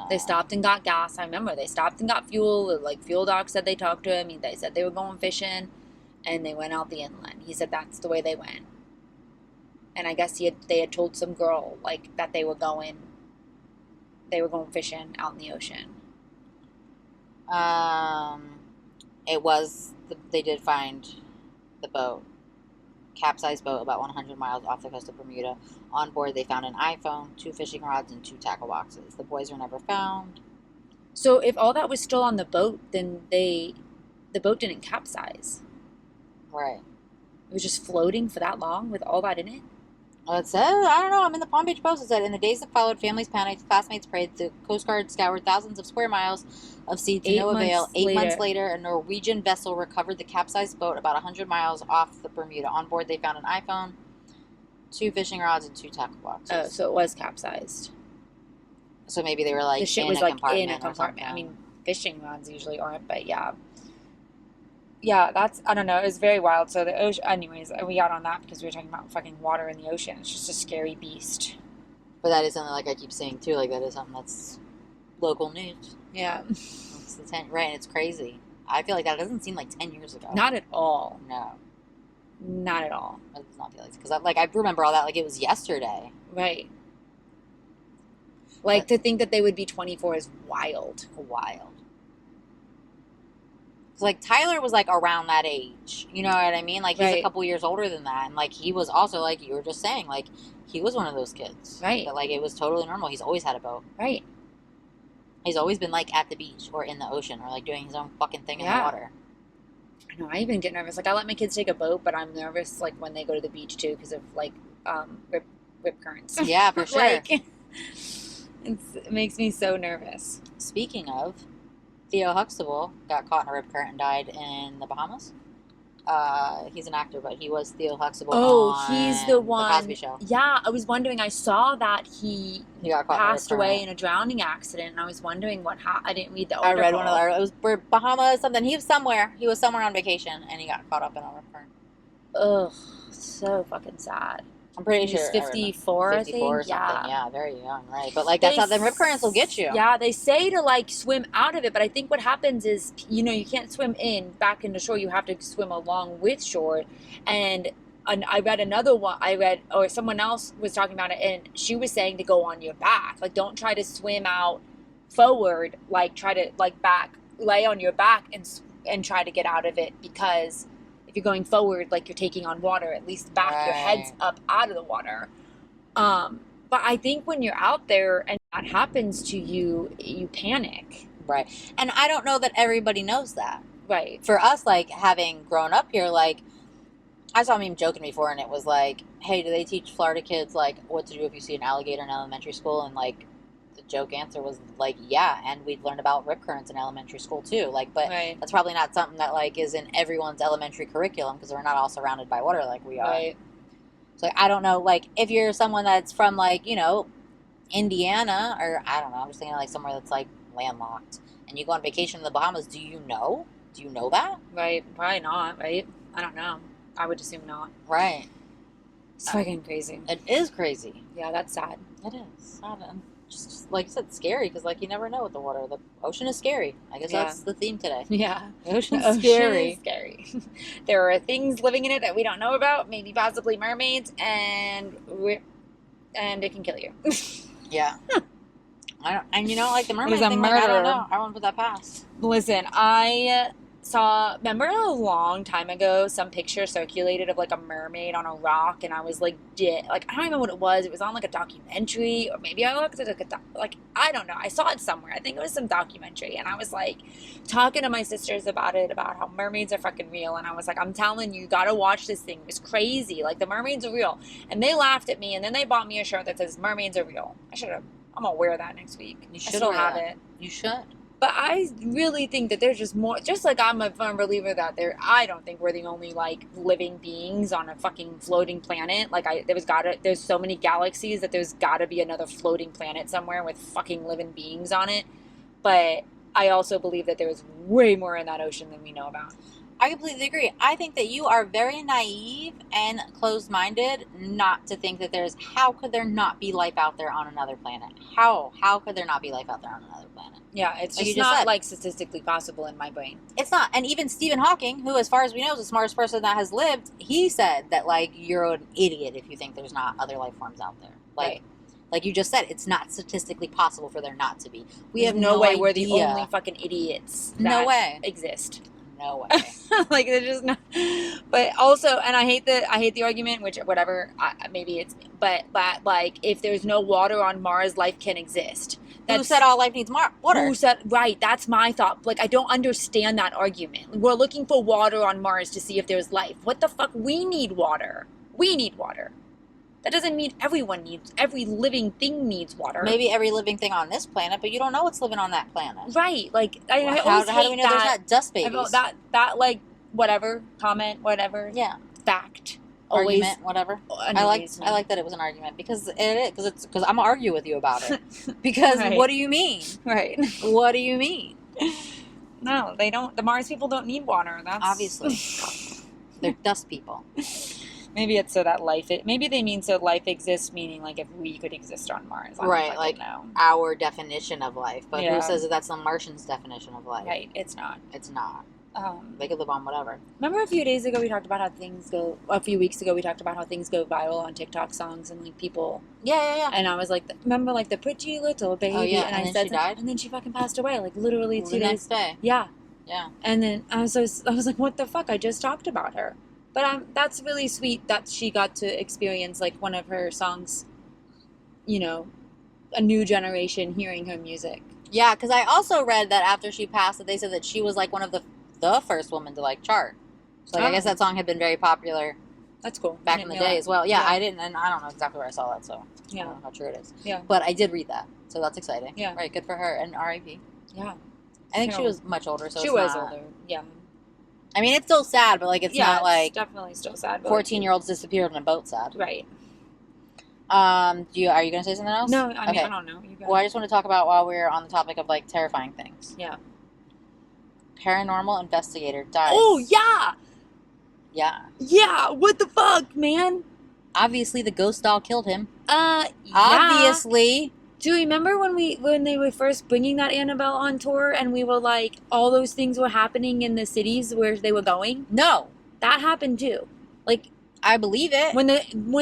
They stopped and got gas. I remember they stopped and got fuel. Like fuel doc said they talked to him. They said they were going fishing, and they went out the inlet. He said that's the way they went. And I guess they had told some girl like that they were going fishing out in the ocean. They did find the boat, capsized boat about 100 miles off the coast of Bermuda. On board, they found an iPhone, 2 fishing rods, and 2 tackle boxes. The boys were never found. So if all that was still on the boat, then the boat didn't capsize. Right. It was just floating for that long with all that in it? Well, it says, I don't know, I'm in the Palm Beach Post. It said, in the days that followed, families panicked, classmates prayed, the Coast Guard scoured thousands of square miles of sea to no avail. 8 months later, a Norwegian vessel recovered the capsized boat about 100 miles off the Bermuda. On board, they found an iPhone, 2 fishing rods, and 2 tackle boxes. Oh, so it was capsized. So maybe they were like the shit in was a like compartment in a compartment. I mean, fishing rods usually aren't, but yeah. Yeah, I don't know. It was very wild. So the ocean, anyways, we got on that because we were talking about fucking water in the ocean. It's just a scary beast. But that is something, like I keep saying too, like that is something that's local news. Yeah. It's right, and it's crazy. I feel like that doesn't seem like 10 years ago. Not at all. No. Not at all. It does not feel like, because I remember all that like it was yesterday. Right. Like, to think that they would be 24 is wild. Wild. Like Tyler was like around that age, you know what I mean? Like he's a couple years older than that, and like he was also, like you were just saying, like he was one of those kids, right? But like it was totally normal. He's always had a boat, right? He's always been like at the beach or in the ocean or like doing his own fucking thing in the water. I know. I even get nervous. Like I let my kids take a boat, but I'm nervous like when they go to the beach too because of like rip currents. Yeah, for sure. Like, it makes me so nervous. Speaking of. Theo Huxtable got caught in a rip current and died in the Bahamas. He's an actor, but he was Theo Huxtable. Oh, he's the one. The Cosby Show. Yeah, I was wondering. I saw that he got caught passed away in a drowning accident, and I was wondering what. I didn't read the article. I read one of the. It was Bahamas something. He was somewhere. He was somewhere on vacation, and he got caught up in a rip current. Ugh, so fucking sad. I'm pretty sure. He's 54, I think. Or something. Yeah, very young, right? But like that's how the rip currents will get you. Yeah, they say to like swim out of it, but I think what happens is you can't swim back into shore. You have to swim along with shore. And I read another one. Or someone else was talking about it, and she was saying to go on your back. Like don't try to swim out forward. Like try to lay on your back and try to get out of it because. If you're going forward, like you're taking on water, at least back your head's up out of the water. But I think when you're out there and that happens to you, you panic. Right. And I don't know that everybody knows that. Right. For us, like, having grown up here, like, I saw a meme joking before, and it was like, hey, do they teach Florida kids, like, what to do if you see an alligator in elementary school? And, like, the joke answer was, like, yeah, and we'd learn about rip currents in elementary school, too. Like, but that's probably not something that, like, is in everyone's elementary curriculum, because we're not all surrounded by water like we are. Right. So, like, I don't know, like, if you're someone that's from, like, you know, Indiana, or, I don't know, I'm just thinking, like, somewhere that's, like, landlocked, and you go on vacation in the Bahamas, do you know? Do you know that? Right. Probably not, right? I don't know. I would assume not. Right. It's fucking crazy. It is crazy. Yeah, that's sad. It is. Sad. And just like you said, scary, because, like, you never know with the water. The ocean is scary. I guess that's the theme today. Yeah. The ocean's scary. Is scary. There are things living in it that we don't know about, maybe possibly mermaids, and it can kill you. Yeah. And you know, like, the mermaid thing, like, I don't know. I won't put that past. Listen, I remember a long time ago, some picture circulated of, like, a mermaid on a rock, and I was like, I don't remember what it was. It was on, like, a documentary, or maybe I looked at it, like, I don't know. I saw it somewhere. I think it was some documentary, and I was, like, talking to my sisters about it, about how mermaids are fucking real, and I was like, I'm telling you, you gotta watch this thing. It was crazy. Like, the mermaids are real. And they laughed at me, and then they bought me a shirt that says, mermaids are real. I'm gonna wear that next week. You should. I still have it. You should. But I really think that there's just more, just like I'm a firm believer that I don't think we're the only, like, living beings on a fucking floating planet. Like, there's so many galaxies that there's gotta be another floating planet somewhere with fucking living beings on it. But I also believe that there's way more in that ocean than we know about. I completely agree. I think that you are very naive and closed-minded not to think that how could there not be life out there on another planet? How could there not be life out there on another planet? Yeah, it's just not, like, statistically possible in my brain. It's not. And even Stephen Hawking, who, as far as we know, is the smartest person that has lived, he said that, like, you're an idiot if you think there's not other life forms out there. Like, like you just said, it's not statistically possible for there not to be. We have no way we're the only fucking idiots that exist. No way. Like, they're just not. But also, and I hate the argument, which, whatever, maybe it's, but like, if there's no water on Mars, life can exist. Who said all life needs water? Who said, right, that's my thought. Like, I don't understand that argument. We're looking for water on Mars to see if there's life. What the fuck? We need water. We need water. That doesn't mean every living thing needs water. Maybe every living thing on this planet, but you don't know what's living on that planet. Right. Like, I always how do we know there's not dust babies? That, like, whatever, comment, whatever. Yeah. Fact. Argument, always, whatever. I like that it was an argument, because because I'm gonna argue with you about it. Because what do you mean? Right. What do you mean? No, they don't. The Mars people don't need water. That's obviously. They're dust people. Maybe it's so that maybe they mean so life exists, meaning, like, if we could exist on Mars. Right, like, our definition of life. But who says that that's the Martians' definition of life? Right, it's not. It's not. They could live on whatever. Remember a few weeks ago we talked about how things go viral on TikTok songs, and, like, people. Yeah. And I was like, remember, like, the pretty little baby? Oh, yeah, and I said, she died? And then she fucking passed away, like, literally 2 days. The next day. Yeah. Yeah. And then I was like, what the fuck? I just talked about her. But that's really sweet that she got to experience, like, one of her songs, you know, a new generation hearing her music. Yeah, because I also read that after she passed, that they said that she was, like, one of the first woman to, like, chart. So, like, I guess that song had been very popular. That's cool. Back in the day as well. Yeah, I didn't, and I don't know exactly where I saw that, so I don't know how true it is. Yeah. But I did read that, so that's exciting. Yeah. Right, good for her, and R.I.P. Yeah. I think she was much older, so she was older, yeah. I mean, it's still sad, but, like, it's not, like... it's definitely still sad. 14-year-olds disappeared on a boat sad. Right. Are you going to say something else? No, I mean, I don't know. Well, I just want to talk about, while we're on the topic of, like, terrifying things. Yeah. Paranormal investigator dies. Oh, yeah! Yeah. Yeah, what the fuck, man? Obviously, the ghost doll killed him. Yeah. Obviously. Do you remember when they were first bringing that Annabelle on tour, and we were like, all those things were happening in the cities where they were going? No. That happened too. Like, I believe it. When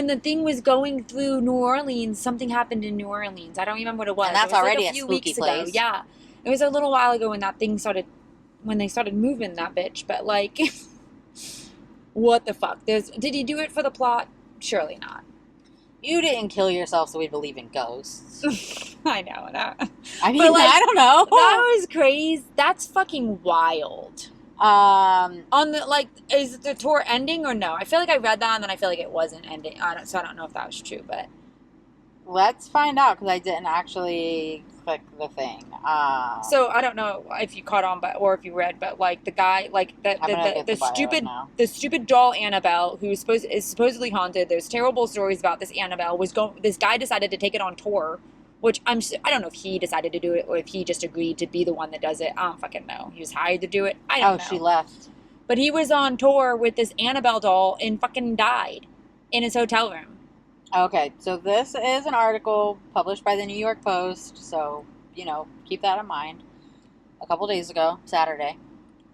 the thing was going through New Orleans, something happened in New Orleans. I don't remember what it was. And that's already like a few spooky place. Ago. Yeah. It was a little while ago when they started moving that bitch, but, like, what the fuck? Did he do it for the plot? Surely not. You didn't kill yourself so we believe in ghosts. I know that. I mean, like, I don't know. That was crazy. That's fucking wild. On the, like, is the tour ending or no? I feel like I read that and then I feel like it wasn't ending. So I don't know if that was true, but let's find out because I didn't actually click the thing. so I don't know if you caught on, but or if you read, but like the guy, like I'm gonna get the the bio stupid now. the stupid doll Annabelle, who is supposedly haunted. There's terrible stories about this Annabelle. This guy decided to take it on tour, which I don't know if he decided to do it or if he just agreed to be the one that does it. I don't fucking know. He was hired to do it. I don't know. She left. But he was on tour with this Annabelle doll and fucking died in his hotel room. Okay, so this is an article published by the New York Post, so, keep that in mind. A couple days ago, Saturday,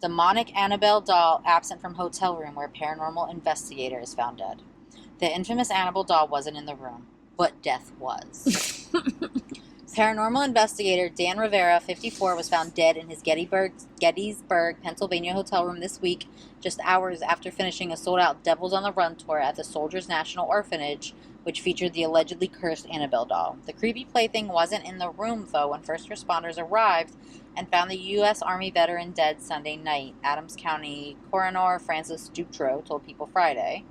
demonic Annabelle doll absent from hotel room where paranormal investigator is found dead. The infamous Annabelle doll wasn't in the room, but death was. Paranormal investigator Dan Rivera, 54, was found dead in his Gettysburg, Pennsylvania hotel room this week, just hours after finishing a sold-out Devils on the Run tour at the Soldiers National Orphanage, which featured the allegedly cursed Annabelle doll. The creepy plaything wasn't in the room, though, when first responders arrived and found the U.S. Army veteran dead Sunday night. Adams County Coroner Francis Dutro told People Friday.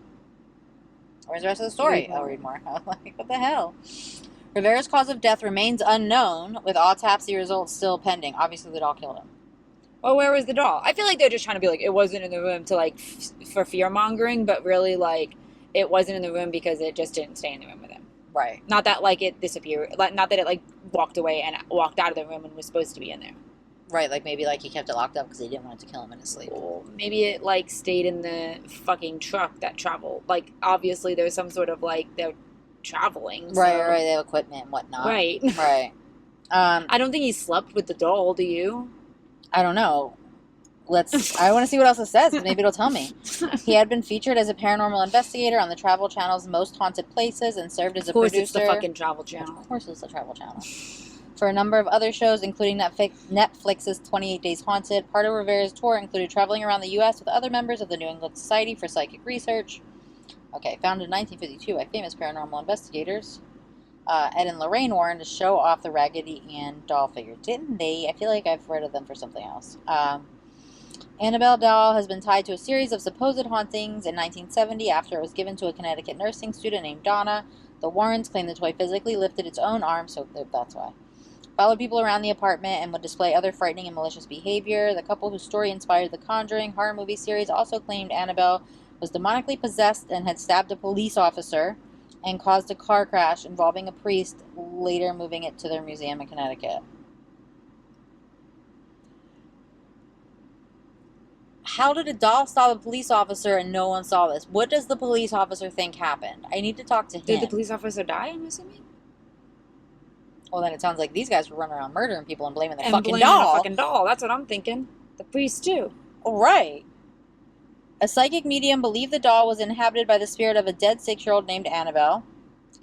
Where's the rest of the story? I'll read more. I was like, what the hell? Rivera's cause of death remains unknown, with autopsy results still pending. Obviously, the doll killed him. Well, where was the doll? I feel like they're just trying to be like, it wasn't in the room to, like, for fear-mongering, but really, like, it wasn't in the room because it just didn't stay in the room with him. Right. Not that, like, it disappeared. Not that it, like, walked away and walked out of the room and was supposed to be in there. Right, like, maybe, like, he kept it locked up because he didn't want it to kill him in his sleep. Well, maybe it, like, stayed in the fucking truck that traveled. Like, obviously, there's some sort of, like, they're traveling. Right, they have equipment and whatnot. Right. Right. I don't think he slept with the doll, do you? I don't know. I want to see what else it says. Maybe it'll tell me. He had been featured as a paranormal investigator on the Travel Channel's Most Haunted Places and served as a producer. Of course, it's the fucking Travel Channel. Of course, it's the Travel Channel. For a number of other shows, including Netflix's 28 Days Haunted. Part of Rivera's tour included traveling around the U.S. with other members of the New England Society for Psychic Research. Okay, founded in 1952 by famous paranormal investigators. Ed and Lorraine Warren to show off the Raggedy Ann doll figure. Didn't they? I feel like I've heard of them for something else. Annabelle doll has been tied to a series of supposed hauntings in 1970 after it was given to a Connecticut nursing student named Donna. The Warrens claim the toy physically lifted its own arm, so that's why. Followed people around the apartment and would display other frightening and malicious behavior. The couple whose story inspired the Conjuring horror movie series also claimed Annabelle was demonically possessed and had stabbed a police officer and caused a car crash involving a priest, later moving it to their museum in Connecticut. How did a doll stop a police officer and no one saw this? What does the police officer think happened? I need to talk to him. Did the police officer die, I'm assuming? Well, then it sounds like these guys were running around murdering people and blaming the fucking doll. The fucking doll. That's what I'm thinking. The priest, too. Right. A psychic medium believed the doll was inhabited by the spirit of a dead 6-year-old named Annabelle.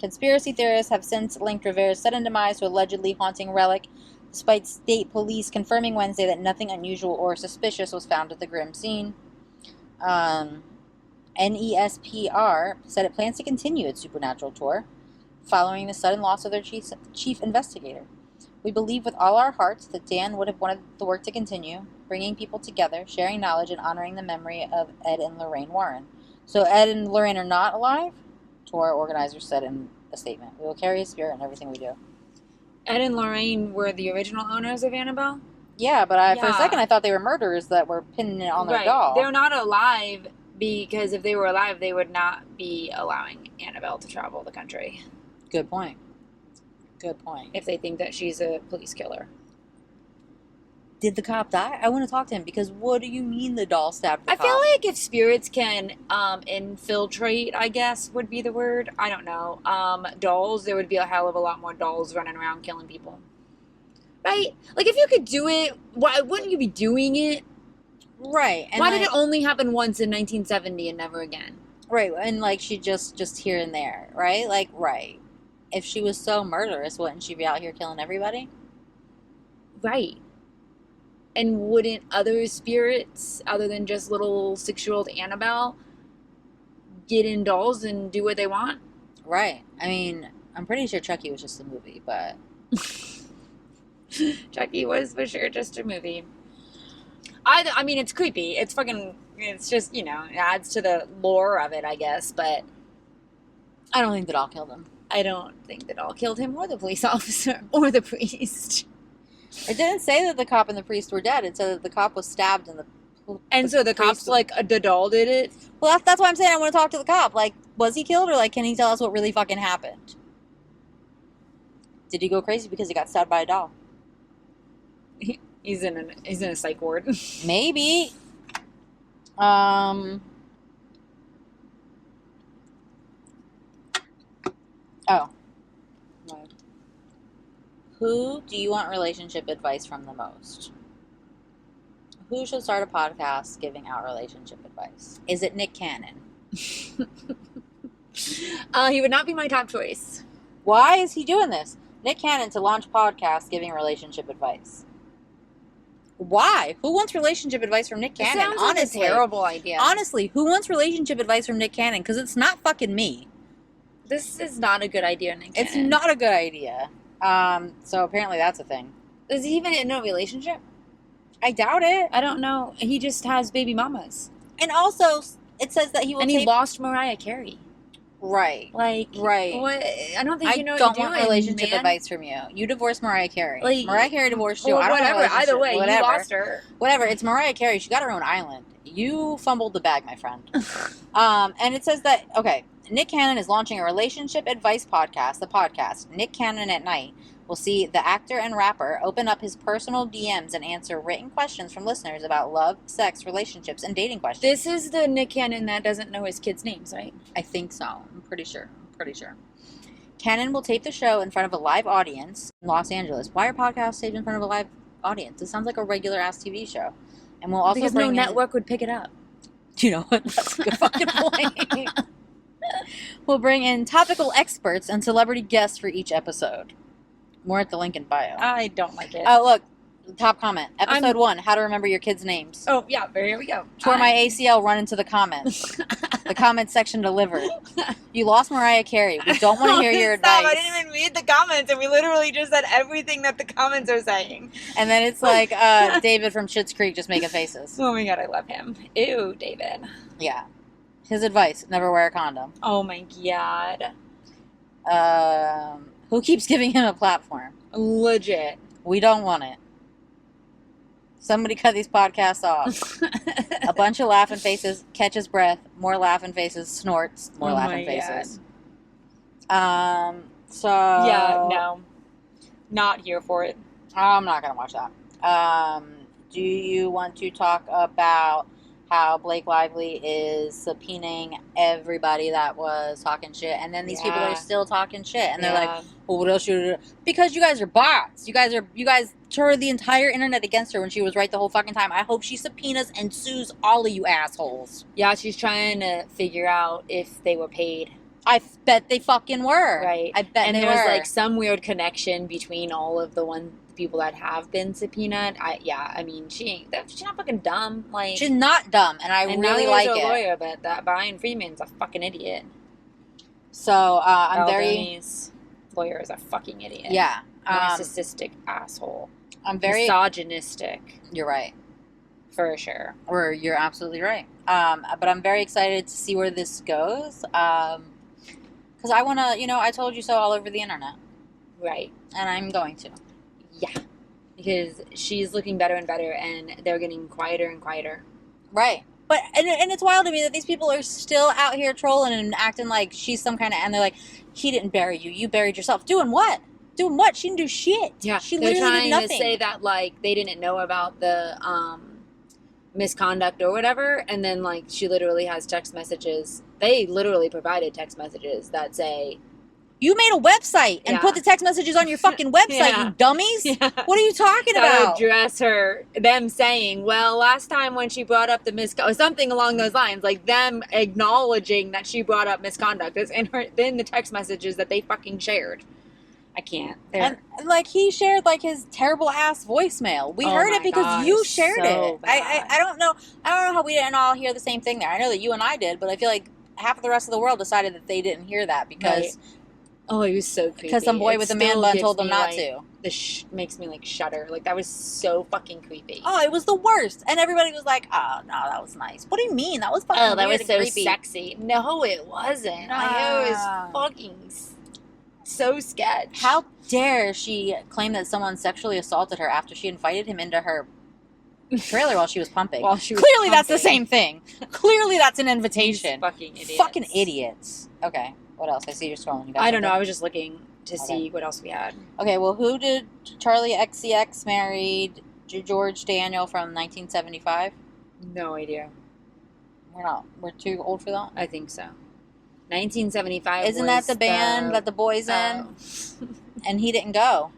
Conspiracy theorists have since linked Rivera's sudden demise to allegedly haunting relic, despite state police confirming Wednesday that nothing unusual or suspicious was found at the grim scene. NESPR said it plans to continue its supernatural tour, following the sudden loss of their chief investigator. We believe with all our hearts that Dan would have wanted the work to continue, bringing people together, sharing knowledge, and honoring the memory of Ed and Lorraine Warren. So Ed and Lorraine are not alive? Tour organizers said in a statement. We will carry his spirit in everything we do. Ed and Lorraine were the original owners of Annabelle? Yeah, but for a second I thought they were murderers that were pinning it on their doll. They're not alive because if they were alive, they would not be allowing Annabelle to travel the country. Good point. If they think that she's a police killer. Did the cop die? I want to talk to him because what do you mean the doll stabbed the cop? I feel like if spirits can infiltrate, I guess would be the word. I don't know. Dolls, there would be a hell of a lot more dolls running around killing people. Right? Like if you could do it, why wouldn't you be doing it? Right. And why did it only happen once in 1970 and never again? Right. And like she just here and there, right? Like, right. If she was so murderous, wouldn't she be out here killing everybody? Right. And wouldn't other spirits, other than just little 6-year-old Annabelle, get in dolls and do what they want? Right. I mean, I'm pretty sure Chucky was just a movie, but... Chucky was for sure just a movie. I mean, it's creepy. It's fucking. It's just, you know, it adds to the lore of it, I guess. But I don't think that all killed him. I don't think that all killed him, or the police officer, or the priest. It didn't say that the cop and the priest were dead. It said that the cop was stabbed and so the cops, like, the doll did it? Well, that's why I'm saying I want to talk to the cop. Like, was he killed, or, like, can he tell us what really fucking happened? Did he go crazy because he got stabbed by a doll? He's in a psych ward. Maybe. Oh. Who do you want relationship advice from the most? Who should start a podcast giving out relationship advice? Is it Nick Cannon? He would not be my top choice. Why is he doing this? Nick Cannon to launch podcast giving relationship advice. Why? Who wants relationship advice from Nick Cannon? It sounds like a terrible idea. Honestly, who wants relationship advice from Nick Cannon? Because it's not fucking me. This is not a good idea, Nick Cannon. It's not a good idea. So apparently that's a thing. Is he even in a relationship? I doubt it. I don't know. He just has baby mamas. And also, it says that he will. And he lost Mariah Carey. Right. Like. Right. What? I don't think you know what don't you're want doing, relationship man. advice from you. You divorced Mariah Carey. Like, Mariah Carey divorced you. Well, I don't whatever. want Either way, whatever. you lost her. Whatever. It's Mariah Carey. She got her own island. You fumbled the bag, my friend. And it says that, okay, Nick Cannon is launching a relationship advice podcast. The podcast, Nick Cannon at Night, will see the actor and rapper open up his personal DMs and answer written questions from listeners about love, sex, relationships, and dating questions. This is the Nick Cannon that doesn't know his kids' names, right? I think so. I'm pretty sure. Cannon will tape the show in front of a live audience in Los Angeles. Why are podcasts taped in front of a live audience? It sounds like a regular-ass TV show. And we'll also because no network would pick it up. You know what? That's a good fucking point. We'll bring in topical experts and celebrity guests for each episode. More at the link in bio. I don't like it. Oh, look. Top comment. Episode 1, how to remember your kids' names. Oh, yeah. There we go. Tore my ACL, run into the comments. The comments section delivered. You lost Mariah Carey. We don't want to hear your advice. I didn't even read the comments, and we literally just said everything that the comments are saying. And then it's like David from Schitt's Creek just making faces. Oh my god, I love him. Ew, David. Yeah. His advice, never wear a condom. Oh my god. Who keeps giving him a platform? Legit. We don't want it. Somebody cut these podcasts off. A bunch of laughing faces, catches breath, more laughing faces, snorts, more laughing faces. So yeah, no. Not here for it. I'm not gonna watch that. Do you want to talk about how Blake Lively is subpoenaing everybody that was talking shit, and then these people are still talking shit, and they're like, well, what else should it do? Because you guys are bots. You guys turned the entire internet against her when she was right the whole fucking time. I hope she subpoenas and sues all of you assholes. Yeah, she's trying to figure out if they were paid. I bet they fucking were. Right. I bet and they there was were. like some weird connection between all of the people that have been subpoenaed. I mean, she's not fucking dumb. Like, she's not dumb, and I really like it. Lawyer, but that Brian Freeman's a fucking idiot. So I'm Baldoni's lawyer is a fucking idiot. Yeah, narcissistic asshole. I'm very misogynistic. You're right, for sure. Or you're absolutely right. But I'm very excited to see where this goes. Because I want to, I told you so all over the internet. Right. And I'm going to. Yeah. Because she's looking better and better, and they're getting quieter and quieter. Right. But, and it's wild to me that these people are still out here trolling and acting like she's some kind of, and they're like, he didn't bury you, you buried yourself. Doing what? Doing what? She didn't do shit. Yeah. She they're literally did nothing. trying to say that, like, they didn't know about the, misconduct or whatever, and then like she literally has text messages. They literally provided text messages that say, you made a website and put the text messages on your fucking website, you dummies. What are you talking about? Address them saying, well, last time when she brought up the misconduct, something along those lines, like them acknowledging that she brought up misconduct is in the text messages that they fucking shared. I can't. And like he shared like his terrible ass voicemail. We heard it because you shared it. I don't know how we didn't all hear the same thing there. I know that you and I did, but I feel like half of the rest of the world decided that they didn't hear that because oh, it was so creepy. Because some boy with a man bun told them not to. makes me like shudder. Like that was so fucking creepy. Oh, it was the worst. And everybody was like, oh, no, that was nice. What do you mean? That was fucking that weird was so and creepy. sexy. No, it wasn't. Nah. Like, it was fucking so sketch. How dare she claim that someone sexually assaulted her after she invited him into her trailer while she was pumping? Clearly that's the same thing. Clearly that's an invitation. These fucking idiots. Fucking idiots. Okay, what else? I see you're scrolling. You got I don't know. something? I was just looking to see what else we had. Okay, well, who did Charlie XCX married George Daniel from 1975? No idea. We're too old for that? I think so. 1975. Isn't that the band that the boy's in? And he didn't go.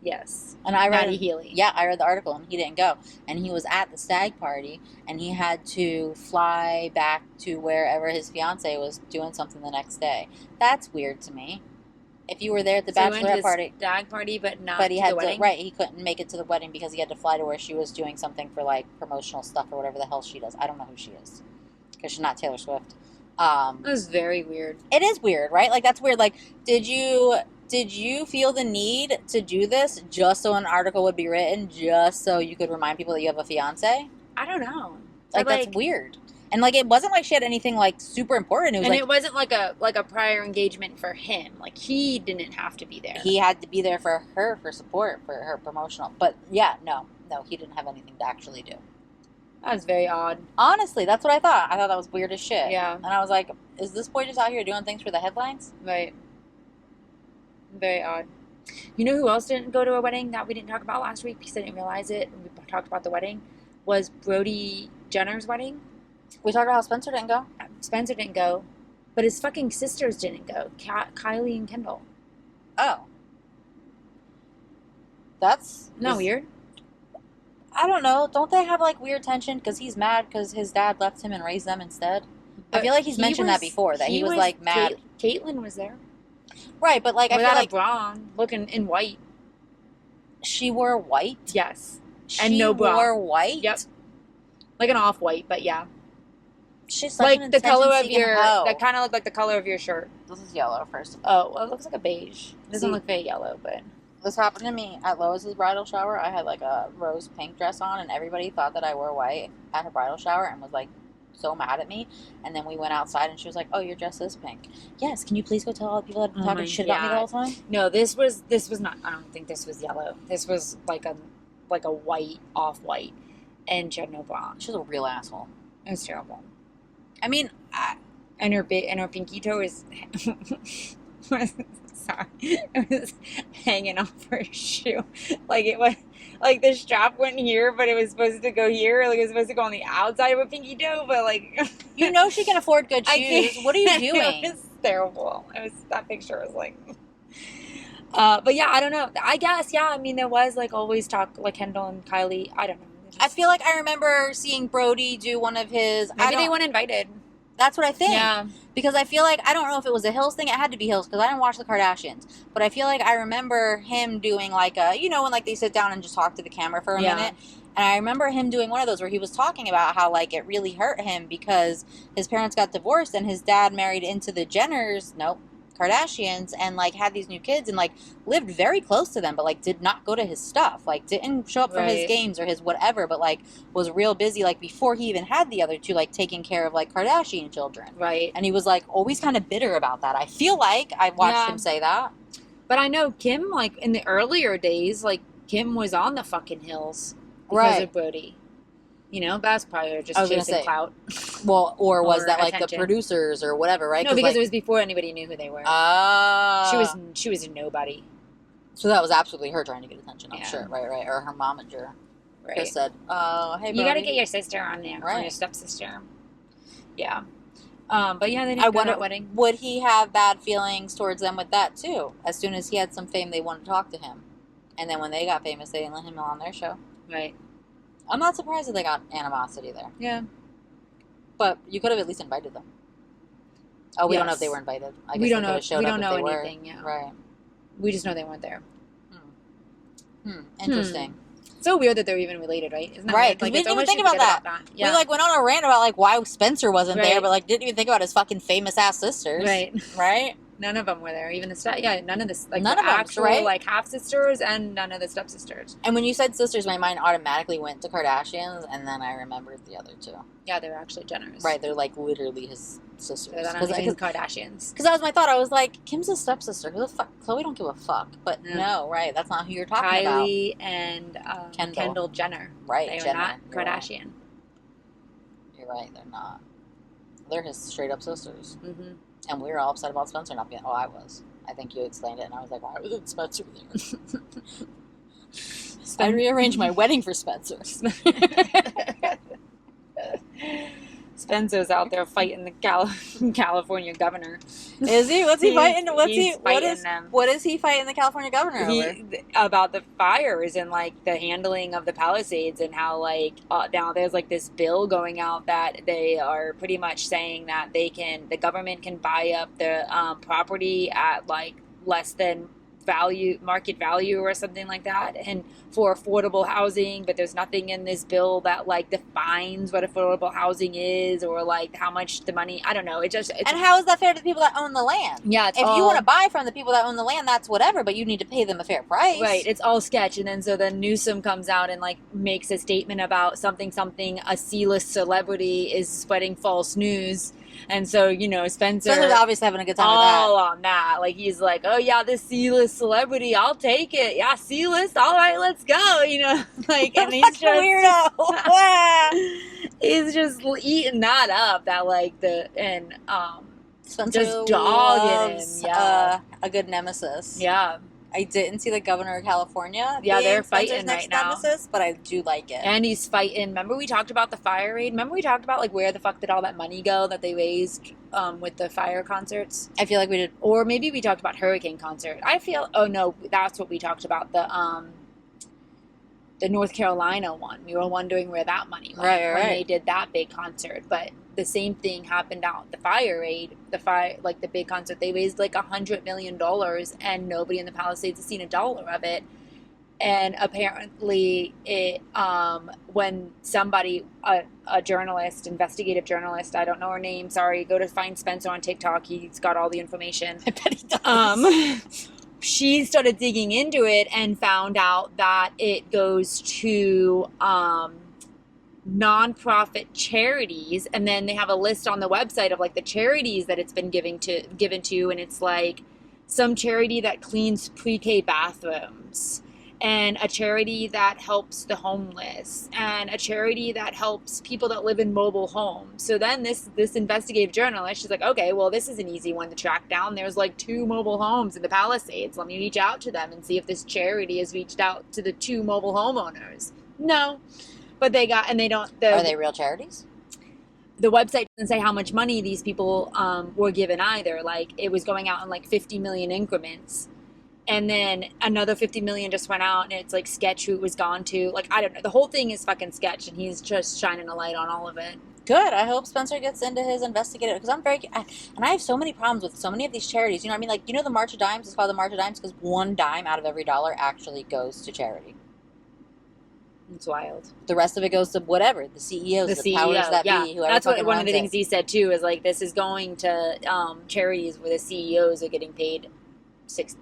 Yes. And I read Matty Healy. Yeah, I read the article, and he didn't go. And he was at the stag party, and he had to fly back to wherever his fiance was doing something the next day. That's weird to me. If you were there at the bachelorette party, stag party, but not but he to had the wedding. Right, he couldn't make it to the wedding because he had to fly to where she was doing something for like promotional stuff or whatever the hell she does. I don't know who she is because she's not Taylor Swift. That was very weird. It is weird, right? Like that's weird. Like, did you feel the need to do this just so an article would be written, just so you could remind people that you have a fiance? I don't know. Like, that's weird. And like, it wasn't like she had anything like super important. It was it wasn't like a prior engagement for him. Like he didn't have to be there. He had to be there for her, for support, for her promotional. But yeah, no, he didn't have anything to actually do. That was very odd. Honestly, that's what I thought. I thought that was weird as shit. Yeah. And I was like, is this boy just out here doing things for the headlines? Right. Very odd. You know who else didn't go to a wedding that we didn't talk about last week because I didn't realize it when we talked about the wedding? Was Brody Jenner's wedding. We talked about how Spencer didn't go. Spencer didn't go, but his fucking sisters didn't go. Kylie and Kendall. Oh. That's... Not weird? I don't know. Don't they have like weird tension because he's mad because his dad left him and raised them instead? I feel like he's mentioned that before, that he was like mad. Caitlyn was there. Right, but like, without I feel like... Braun, looking in white. She wore white? Yes. And no bra. She wore white? Yep. Like an off-white, but yeah. She's like the color of your... That kind of looked like the color of your shirt. This is yellow, first of all. Oh, well, it looks like a beige. It doesn't look very yellow, but... This happened to me at Lois's bridal shower. I had like a rose pink dress on, and everybody thought that I wore white at her bridal shower and was like so mad at me. And then we went outside, and she was like, "Oh, your dress is pink." Yes. Can you please go tell all the people that have been talking shit about me the whole time? No, this was not. I don't think this was yellow. This was like a white, off white, and she had no bra. She was a real asshole. It was terrible. I mean, and her pinky toe is. Sorry, it was hanging off her shoe. Like it was, like the strap went here, but it was supposed to go here. Like it was supposed to go on the outside of a pinky toe, but like, you know, she can afford good shoes. What are you doing? It was terrible. That picture was like, but yeah, I don't know. I guess yeah. I mean, there was like always talk like Kendall and Kylie. I don't know. I feel like I remember seeing Brody do one of his. Maybe they weren't invited. That's what I think. Yeah. Because I feel like, I don't know if it was a Hills thing. It had to be Hills because I didn't watch the Kardashians. But I feel like I remember him doing like a, you know, when like they sit down and just talk to the camera for a minute. And I remember him doing one of those where he was talking about how like it really hurt him because his parents got divorced and his dad married into the Kardashians and like had these new kids and like lived very close to them, but like did not go to his stuff, like didn't show up for his games or his whatever, but like was real busy like before he even had the other two, like taking care of like Kardashian children. Right. And he was like always kind of bitter about that. I feel like I've watched him say that. But I know Kim, like in the earlier days, like Kim was on the fucking Hills because of Brody. You know, that's probably just chasing clout. Well, or was that like the producers or whatever, right? No, because it was before anybody knew who they were. She was a nobody. So that was absolutely her trying to get attention, I'm sure. Right. Or her momager. Right. Just said, hey, you got to get your sister on there, or your stepsister. Yeah. But yeah, they didn't go to that wedding. Would he have bad feelings towards them with that too? As soon as he had some fame, they wanted to talk to him. And then when they got famous, they didn't let him on their show. Right. I'm not surprised that they got animosity there. Yeah. But you could have at least invited them. Oh, we don't know if they were invited. I guess we don't know. We don't know anything. Yeah. Right. We just know they weren't there. Interesting. It's so weird that they're even related, right? Isn't that right. Like, we didn't even think about that. Yeah. We like went on a rant about like why Spencer wasn't there, but like didn't even think about his fucking famous ass sisters. Right. Right. None of them were there. Even none of the like None the of them, actual right? like half sisters and none of the stepsisters. And when you said sisters, my mind automatically went to Kardashians, and then I remembered the other two. Yeah, they were actually Jenners. Right, they're like literally his sisters. They're not even Kardashians. Because that was my thought. I was like, Kim's a stepsister. Who the fuck? Chloe don't give a fuck. But no, right? That's not who you're talking about. Kylie and Kendall Jenner. Right, they Jenner. are not Kardashian. You're right. They're not. They're his straight up sisters. Mm-hmm. And we were all upset about Spencer not being. Oh, I was. I think you explained it, and I was like, why wasn't Spencer there? I rearranged my wedding for Spencer. Spencer's out there fighting the California governor. Is he? What's he fighting? What is he fighting the California governor over? About the fires and like the handling of the Palisades, and how like now there's like this bill going out that they are pretty much saying that the government can buy up the property at like less than market value or something like that, and for affordable housing, but there's nothing in this bill that like defines what affordable housing is, or like how much the money, I don't know, and how is that fair to the people that own the land? Yeah, if you want to buy from the people that own the land, that's whatever, but you need to pay them a fair price, right? It's all sketch. And then Newsom comes out and like makes a statement about something a C-list celebrity is spreading false news. And so, Spencer's obviously having a good time all on that. Like, he's like, oh, yeah, this C-list celebrity, I'll take it. Yeah, C-list, all right, let's go. Like, and he's just weirdo. He's just eating that up. That, like, Spencer just dogging him. Yeah. A good nemesis. Yeah. I didn't see the governor of California. Yeah, they're fighting right now. Nemesis, but I do like it. And he's fighting. Remember we talked about the fire raid? Remember we talked about like where the fuck did all that money go that they raised with the fire concerts? I feel like we did. Or maybe we talked about hurricane concert. Oh no, that's what we talked about. The North Carolina one. We were wondering where that money went when they did that big concert. But the same thing happened out the fire raid. The big concert, they raised like $100 million, and nobody in the Palisades has seen $1 of it. And apparently, it when somebody, a journalist, investigative journalist, I don't know her name. Sorry, go to find Spencer on TikTok. He's got all the information. I bet he does. She started digging into it and found out that it goes to nonprofit charities, and then they have a list on the website of like the charities that it's been given to, and it's like some charity that cleans pre-K bathrooms, and a charity that helps the homeless, and a charity that helps people that live in mobile homes. So then this investigative journalist, she's like, okay, well, this is an easy one to track down. There's like 2 mobile homes in the Palisades. Let me reach out to them and see if this charity has reached out to the 2 mobile homeowners. No. But they don't. Are they real charities? The website doesn't say how much money these people were given either. Like, it was going out in like 50 million increments. And then another 50 million just went out, and it's like sketch who it was gone to. Like, I don't know. The whole thing is fucking sketch, and he's just shining a light on all of it. Good. I hope Spencer gets into his investigative, because I have so many problems with so many of these charities. You know what I mean? Like, the March of Dimes is called the March of Dimes because 1 dime out of every dollar actually goes to charity. It's wild. The rest of it goes to whatever, the CEOs, the powers that be, whoever. That's what one of the things he said too, is like, this is going to charities where the CEOs are getting paid six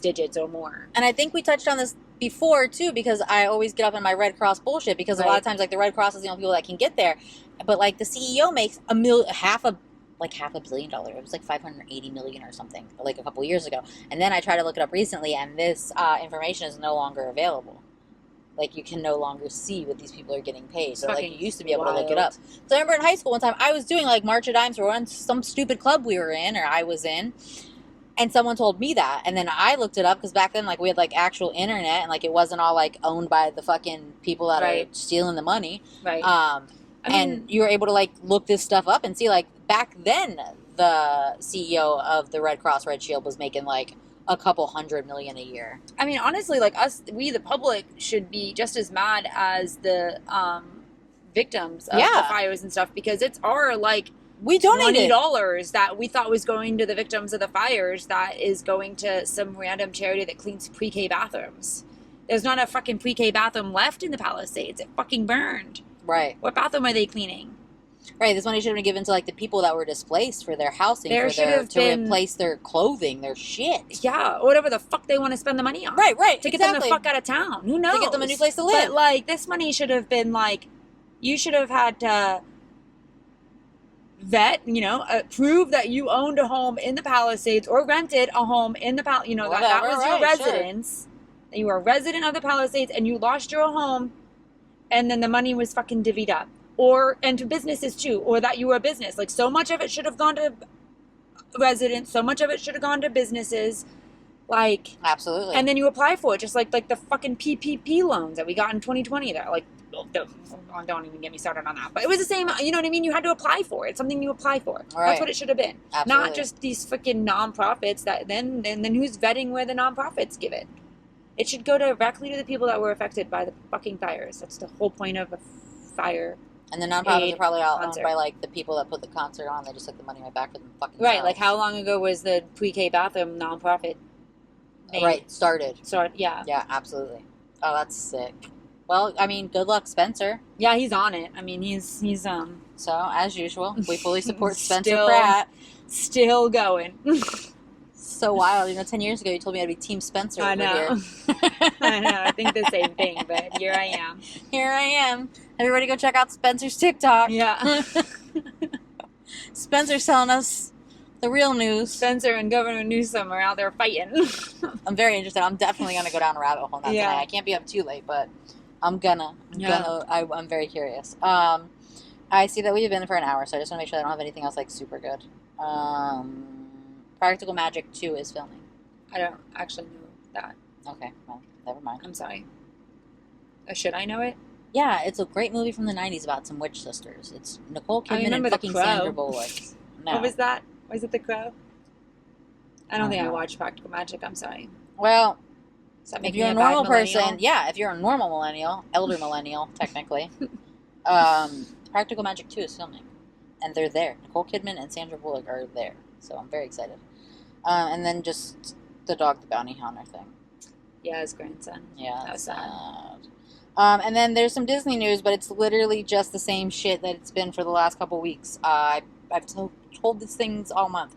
digits or more. And I think we touched on this before too, because I always get up in my Red Cross bullshit, because a lot of times like the Red Cross is the only people that can get there, but like the CEO makes half a $1 billion. It was like 580 million or something, like a couple years ago. And then I tried to look it up recently, and this information is no longer available. Like, you can no longer see what these people are getting paid. So, like, you used to be able to look it up. So, I remember in high school one time, I was doing, like, March of Dimes for some stupid club we were in, or I was in. And someone told me that. And then I looked it up, because back then, like, we had, like, actual internet. And, like, it wasn't all, like, owned by the fucking people that are stealing the money. Right. And you were able to, like, look this stuff up and see, like, back then, the CEO of the Red Cross Red Shield was making, like, a couple $100 million a year. I mean, honestly, like we the public should be just as mad as the victims of the fires and stuff, because it's our like we donated $20 that we thought was going to the victims of the fires that is going to some random charity that cleans pre-K bathrooms. There's not a fucking pre-K bathroom left in the Palisades. It fucking burned. Right. What bathroom are they cleaning? Right, this money should have been given to like the people that were displaced for their housing, replace their clothing, their shit. Yeah, or whatever the fuck they want to spend the money on. Right, to get them the fuck out of town. Who knows? To get them a new place to live. But like, this money should have been like, you should have had to vet, prove that you owned a home in the Palisades or rented a home in the that was your residence. Sure. That you were a resident of the Palisades and you lost your home, and then the money was fucking divvied up. And to businesses too, or that you were a business. Like, so much of it should have gone to residents, so much of it should have gone to businesses. Like, absolutely. And then you apply for it, just like the fucking PPP loans that we got in 2020. That don't even get me started on that. But it was the same, you know what I mean? You had to apply for it. It's something you apply for. Right. That's what it should have been. Absolutely. Not just these freaking nonprofits that then who's vetting where the nonprofits give it? It should go directly to the people that were affected by the fucking fires. That's the whole point of a fire. And the nonprofits are probably all owned by like the people that put the concert on. They just took the money right back for them fucking right. Like, how long ago was the pre-K bathroom nonprofit made? Right, started. Yeah. Yeah, absolutely. Oh, that's sick. Well, I mean, good luck, Spencer. Yeah, he's on it. I mean, he's So, as usual, we fully support Spencer Pratt. Still going. So wild. 10 years ago, you told me I'd be Team Spencer. I know. I know. I think the same thing, but here I am. Here I am. Everybody go check out Spencer's TikTok. Yeah. Spencer's telling us the real news. Spencer and Governor Newsom are out there fighting. I'm very interested. I'm definitely going to go down a rabbit hole on that tonight. I can't be up too late, but I'm very curious. I see that we've been for an hour, so I just want to make sure I don't have anything else like super good. Practical Magic 2 is filming. I don't actually know that. Okay, well, never mind. I'm sorry. Should I know it? Yeah, it's a great movie from the 90s about some witch sisters. It's Nicole Kidman and fucking Sandra Bullock. No. What was that? Was it The Crow? I don't think I watched Practical Magic. I'm sorry. Well, if you're a normal person, if you're a normal millennial, elder millennial, technically, Practical Magic 2 is filming. And they're there. Nicole Kidman and Sandra Bullock are there. So I'm very excited. And then just the Dog the Bounty Hunter thing. Yeah, his grandson. Yeah, that was sad. And then there's some Disney news, but it's literally just the same shit that it's been for the last couple weeks. I've told these things all month.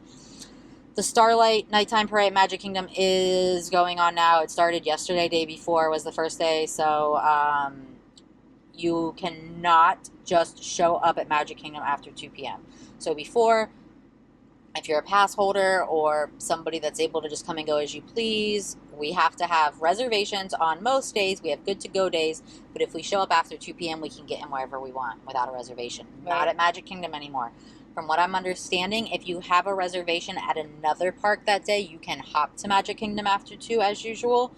The Starlight Nighttime Parade at Magic Kingdom is going on now. It started yesterday, day before was the first day. So you cannot just show up at Magic Kingdom after 2 p.m. So before, if you're a pass holder or somebody that's able to just come and go as you please, we have to have reservations on most days. We have good to go days, but if we show up after 2 p.m., we can get in wherever we want without a reservation. Right. Not at Magic Kingdom anymore. From what I'm understanding, if you have a reservation at another park that day, you can hop to Magic Kingdom after 2 as usual.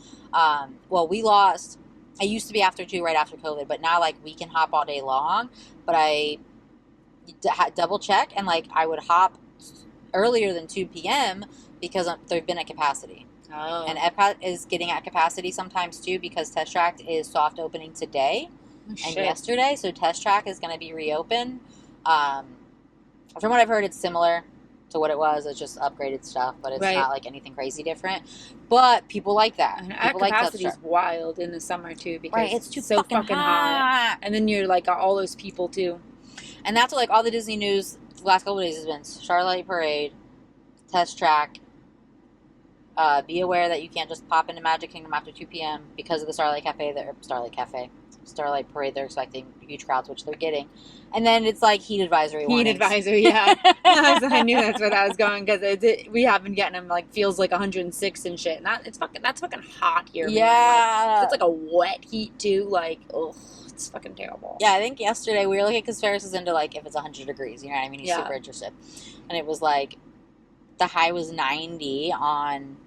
We lost. It used to be after 2 right after COVID, but now we can hop all day long. But I double check and I would hop earlier than 2 p.m. because they've been at capacity. Oh. And Epcot is getting at capacity sometimes too because Test Track is soft opening today and yesterday. So Test Track is going to be reopened. From what I've heard, it's similar to what it was. It's just upgraded stuff, but it's not anything crazy different. But people like that. And at capacity is wild in the summer too because it's too so fucking hot. And then you're got all those people too. And that's what all the Disney news the last couple of days has been Starlight Parade, Test Track. Be aware that you can't just pop into Magic Kingdom after 2 p.m. because of the Starlight Parade. They're expecting huge crowds, which they're getting. And then it's heat advisory warnings. Heat advisory, yeah. I knew that's where that was going because we have been getting them feels 106 and shit. And that's fucking hot here. Yeah. It's a wet heat too. It's fucking terrible. Yeah, I think yesterday we were looking because Ferris is into if it's 100 degrees. You know what I mean? He's super interested. And it was the high was 90 on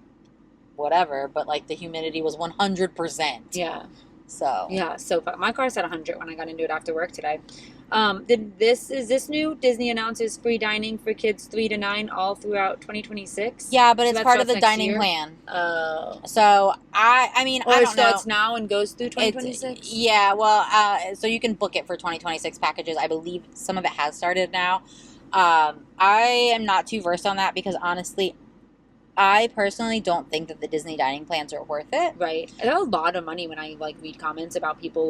whatever, but the humidity was 100%. Yeah. So. Yeah, so my car said 100 when I got into it after work today. Is this new? Disney announces free dining for kids 3 to 9 all throughout 2026. Yeah, but it's part of the dining plan. Oh. So I mean, I don't know. So it's now and goes through 2026. Yeah, well, so you can book it for 2026 packages. I believe some of it has started now. I am not too versed on that because honestly, I personally don't think that the Disney dining plans are worth it. Right. I have a lot of money when I read comments about people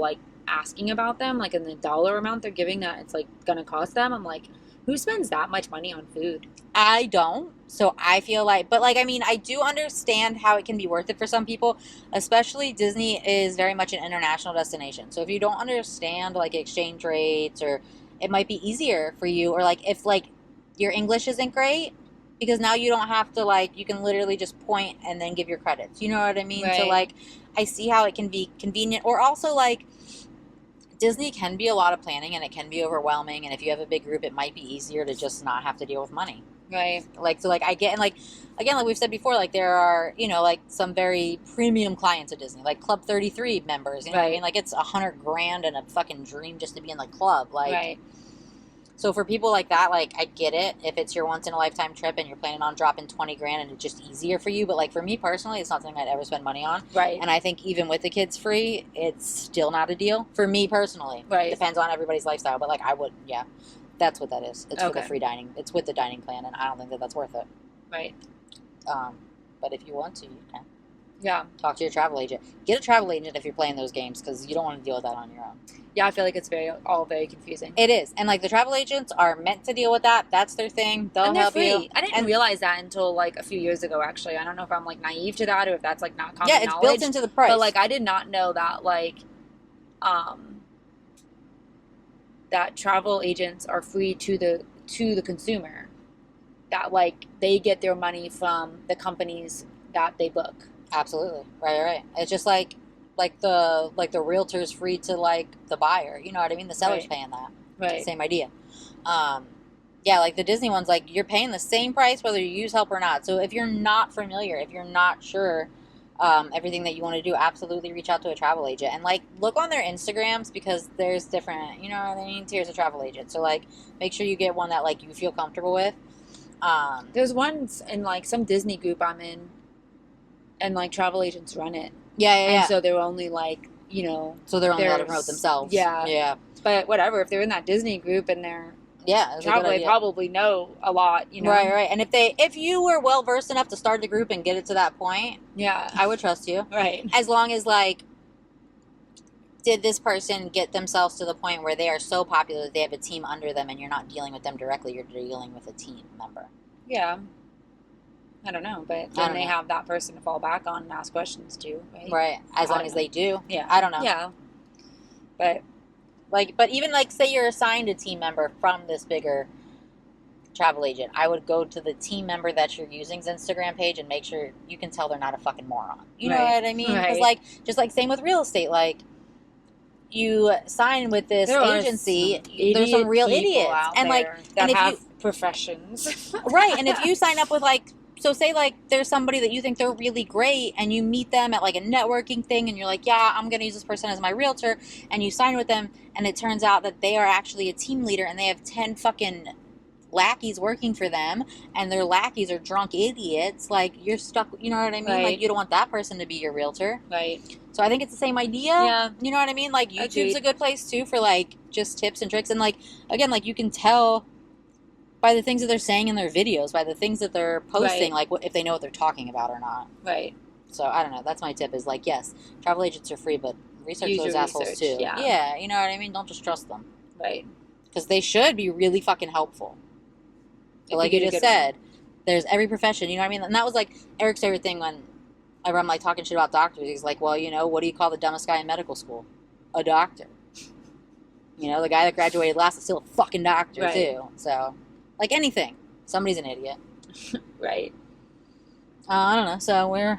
asking about them, like in the dollar amount they're giving that it's like gonna cost them. I'm like, who spends that much money on food? I don't. So I feel like, but like, I mean, I do understand how it can be worth it for some people, especially Disney is very much an international destination. So if you don't understand like exchange rates, or it might be easier for you, or like if like your English isn't great, because now you don't have to like, you can literally just point and then give your credits. You know what I mean? Right. So like, I see how it can be convenient, or also like, Disney can be a lot of planning and it can be overwhelming. And if you have a big group, it might be easier to just not have to deal with money. Right. Like, so like I get, and like, again, like we've said before, like there are, you know, like some very premium clients at Disney, like Club 33 members, you know what I mean? Like it's $100,000 and a fucking dream just to be in the club. Like, Right. So for people like that, like I get it if it's your once in a lifetime trip and you're planning on dropping $20,000 and it's just easier for you. But like for me personally, it's not something I'd ever spend money on. Right. And I think even with the kids free, it's still not a deal for me personally. Right. Depends on everybody's lifestyle, but like I would, yeah, that's what that is. It's for Okay. the free dining. It's with the dining plan, and I don't think that that's worth it. Right. But if you want to, you can. Yeah. Talk to your travel agent. Get a travel agent if you're playing those games, because you don't want to deal with that on your own. Yeah, I feel like it's all very confusing. It is. And like the travel agents are meant to deal with that. That's their thing. They'll And they're help free. you. I didn't realize that until like a few years ago, actually. I don't know if I'm like naive to that or if that's like not common Yeah, it's knowledge. built into the price. But like I did not know that like that travel agents are free to the consumer. That like they get their money from the companies that they book. Absolutely. Right. It's just like the realtor's free to like the buyer. You know what I mean? The seller's Right. paying that. Right. Same idea. Yeah, like the Disney ones, like you're paying the same price whether you use help or not. So if you're not familiar, if you're not sure everything that you want to do, absolutely reach out to a travel agent and like look on their Instagrams, because there's different, you know what I mean, tiers of travel agent. So like make sure you get one that like you feel comfortable with. There's ones in like some Disney group I'm in, and like travel agents run it. Yeah. And so they're only like, you know, So they're only allowed to promote themselves. Yeah. But whatever, if they're in that Disney group and they're travel, they probably know a lot, you know. Right. And if you were well versed enough to start the group and get it to that point, yeah, I would trust you. Right. As long as like, did this person get themselves to the point where they are so popular that they have a team under them and you're not dealing with them directly, you're dealing with a team member. Yeah. I don't know, but then they have that person to fall back on and ask questions to, right? Right. As long as they do. Yeah. I don't know. Yeah. But even like say you're assigned a team member from this bigger travel agent, I would go to the team member that you're using's Instagram page and make sure you can tell they're not a fucking moron. You know what I mean? Because like, just like same with real estate, like you sign with this agency, there's some real idiots out and like that and have professions. Right. And if you sign up with like, so say like there's somebody that you think they're really great and you meet them at like a networking thing and you're like, yeah, I'm going to use this person as my realtor, and you sign with them and it turns out that they are actually a team leader and they have 10 fucking lackeys working for them and their lackeys are drunk idiots, like you're stuck, you know what I mean? Right. Like you don't want that person to be your realtor. Right. So I think it's the same idea. Yeah. You know what I mean? Like YouTube's Agreed. a good place too for like just tips and tricks, and like again, like you can tell by the things that they're saying in their videos, by the things that they're posting, Right. like if they know what they're talking about or not. Right. So I don't know. That's my tip is like, yes, travel agents are free, but research Use those your assholes research, too. yeah. You know what I mean? Don't just trust them. Right. Because they should be really fucking helpful. But like you just said, there's every profession, you know what I mean? And that was like Eric's favorite thing whenever I'm like talking shit about doctors. He's like, well, you know, what do you call the dumbest guy in medical school? A doctor. You know, the guy that graduated last is still a fucking doctor too. So, like anything, somebody's an idiot. Right. I don't know. So we're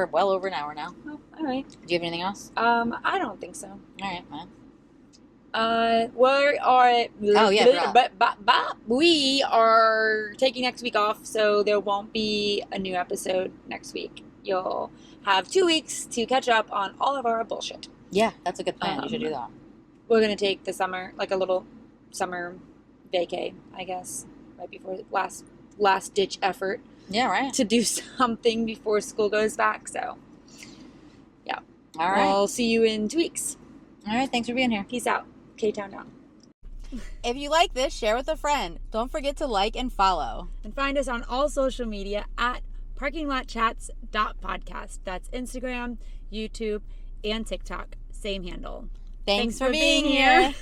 well over an hour now. Oh, all right. Do you have anything else? I don't think so. All right, man. We are taking next week off, so there won't be a new episode next week. You'll have 2 weeks to catch up on all of our bullshit. Yeah, that's a good plan. You should do that. We're gonna take the summer, like a little summer vacay, I guess, right before last ditch effort. Yeah, right. To do something before school goes back. So, yeah. All right. I'll see you in 2 weeks. All right. Thanks for being here. Peace out. K-Town down. If you like this, share with a friend. Don't forget to like and follow. And find us on all social media at parkinglotchats.podcast. That's Instagram, YouTube, and TikTok. Same handle. Thanks for being here.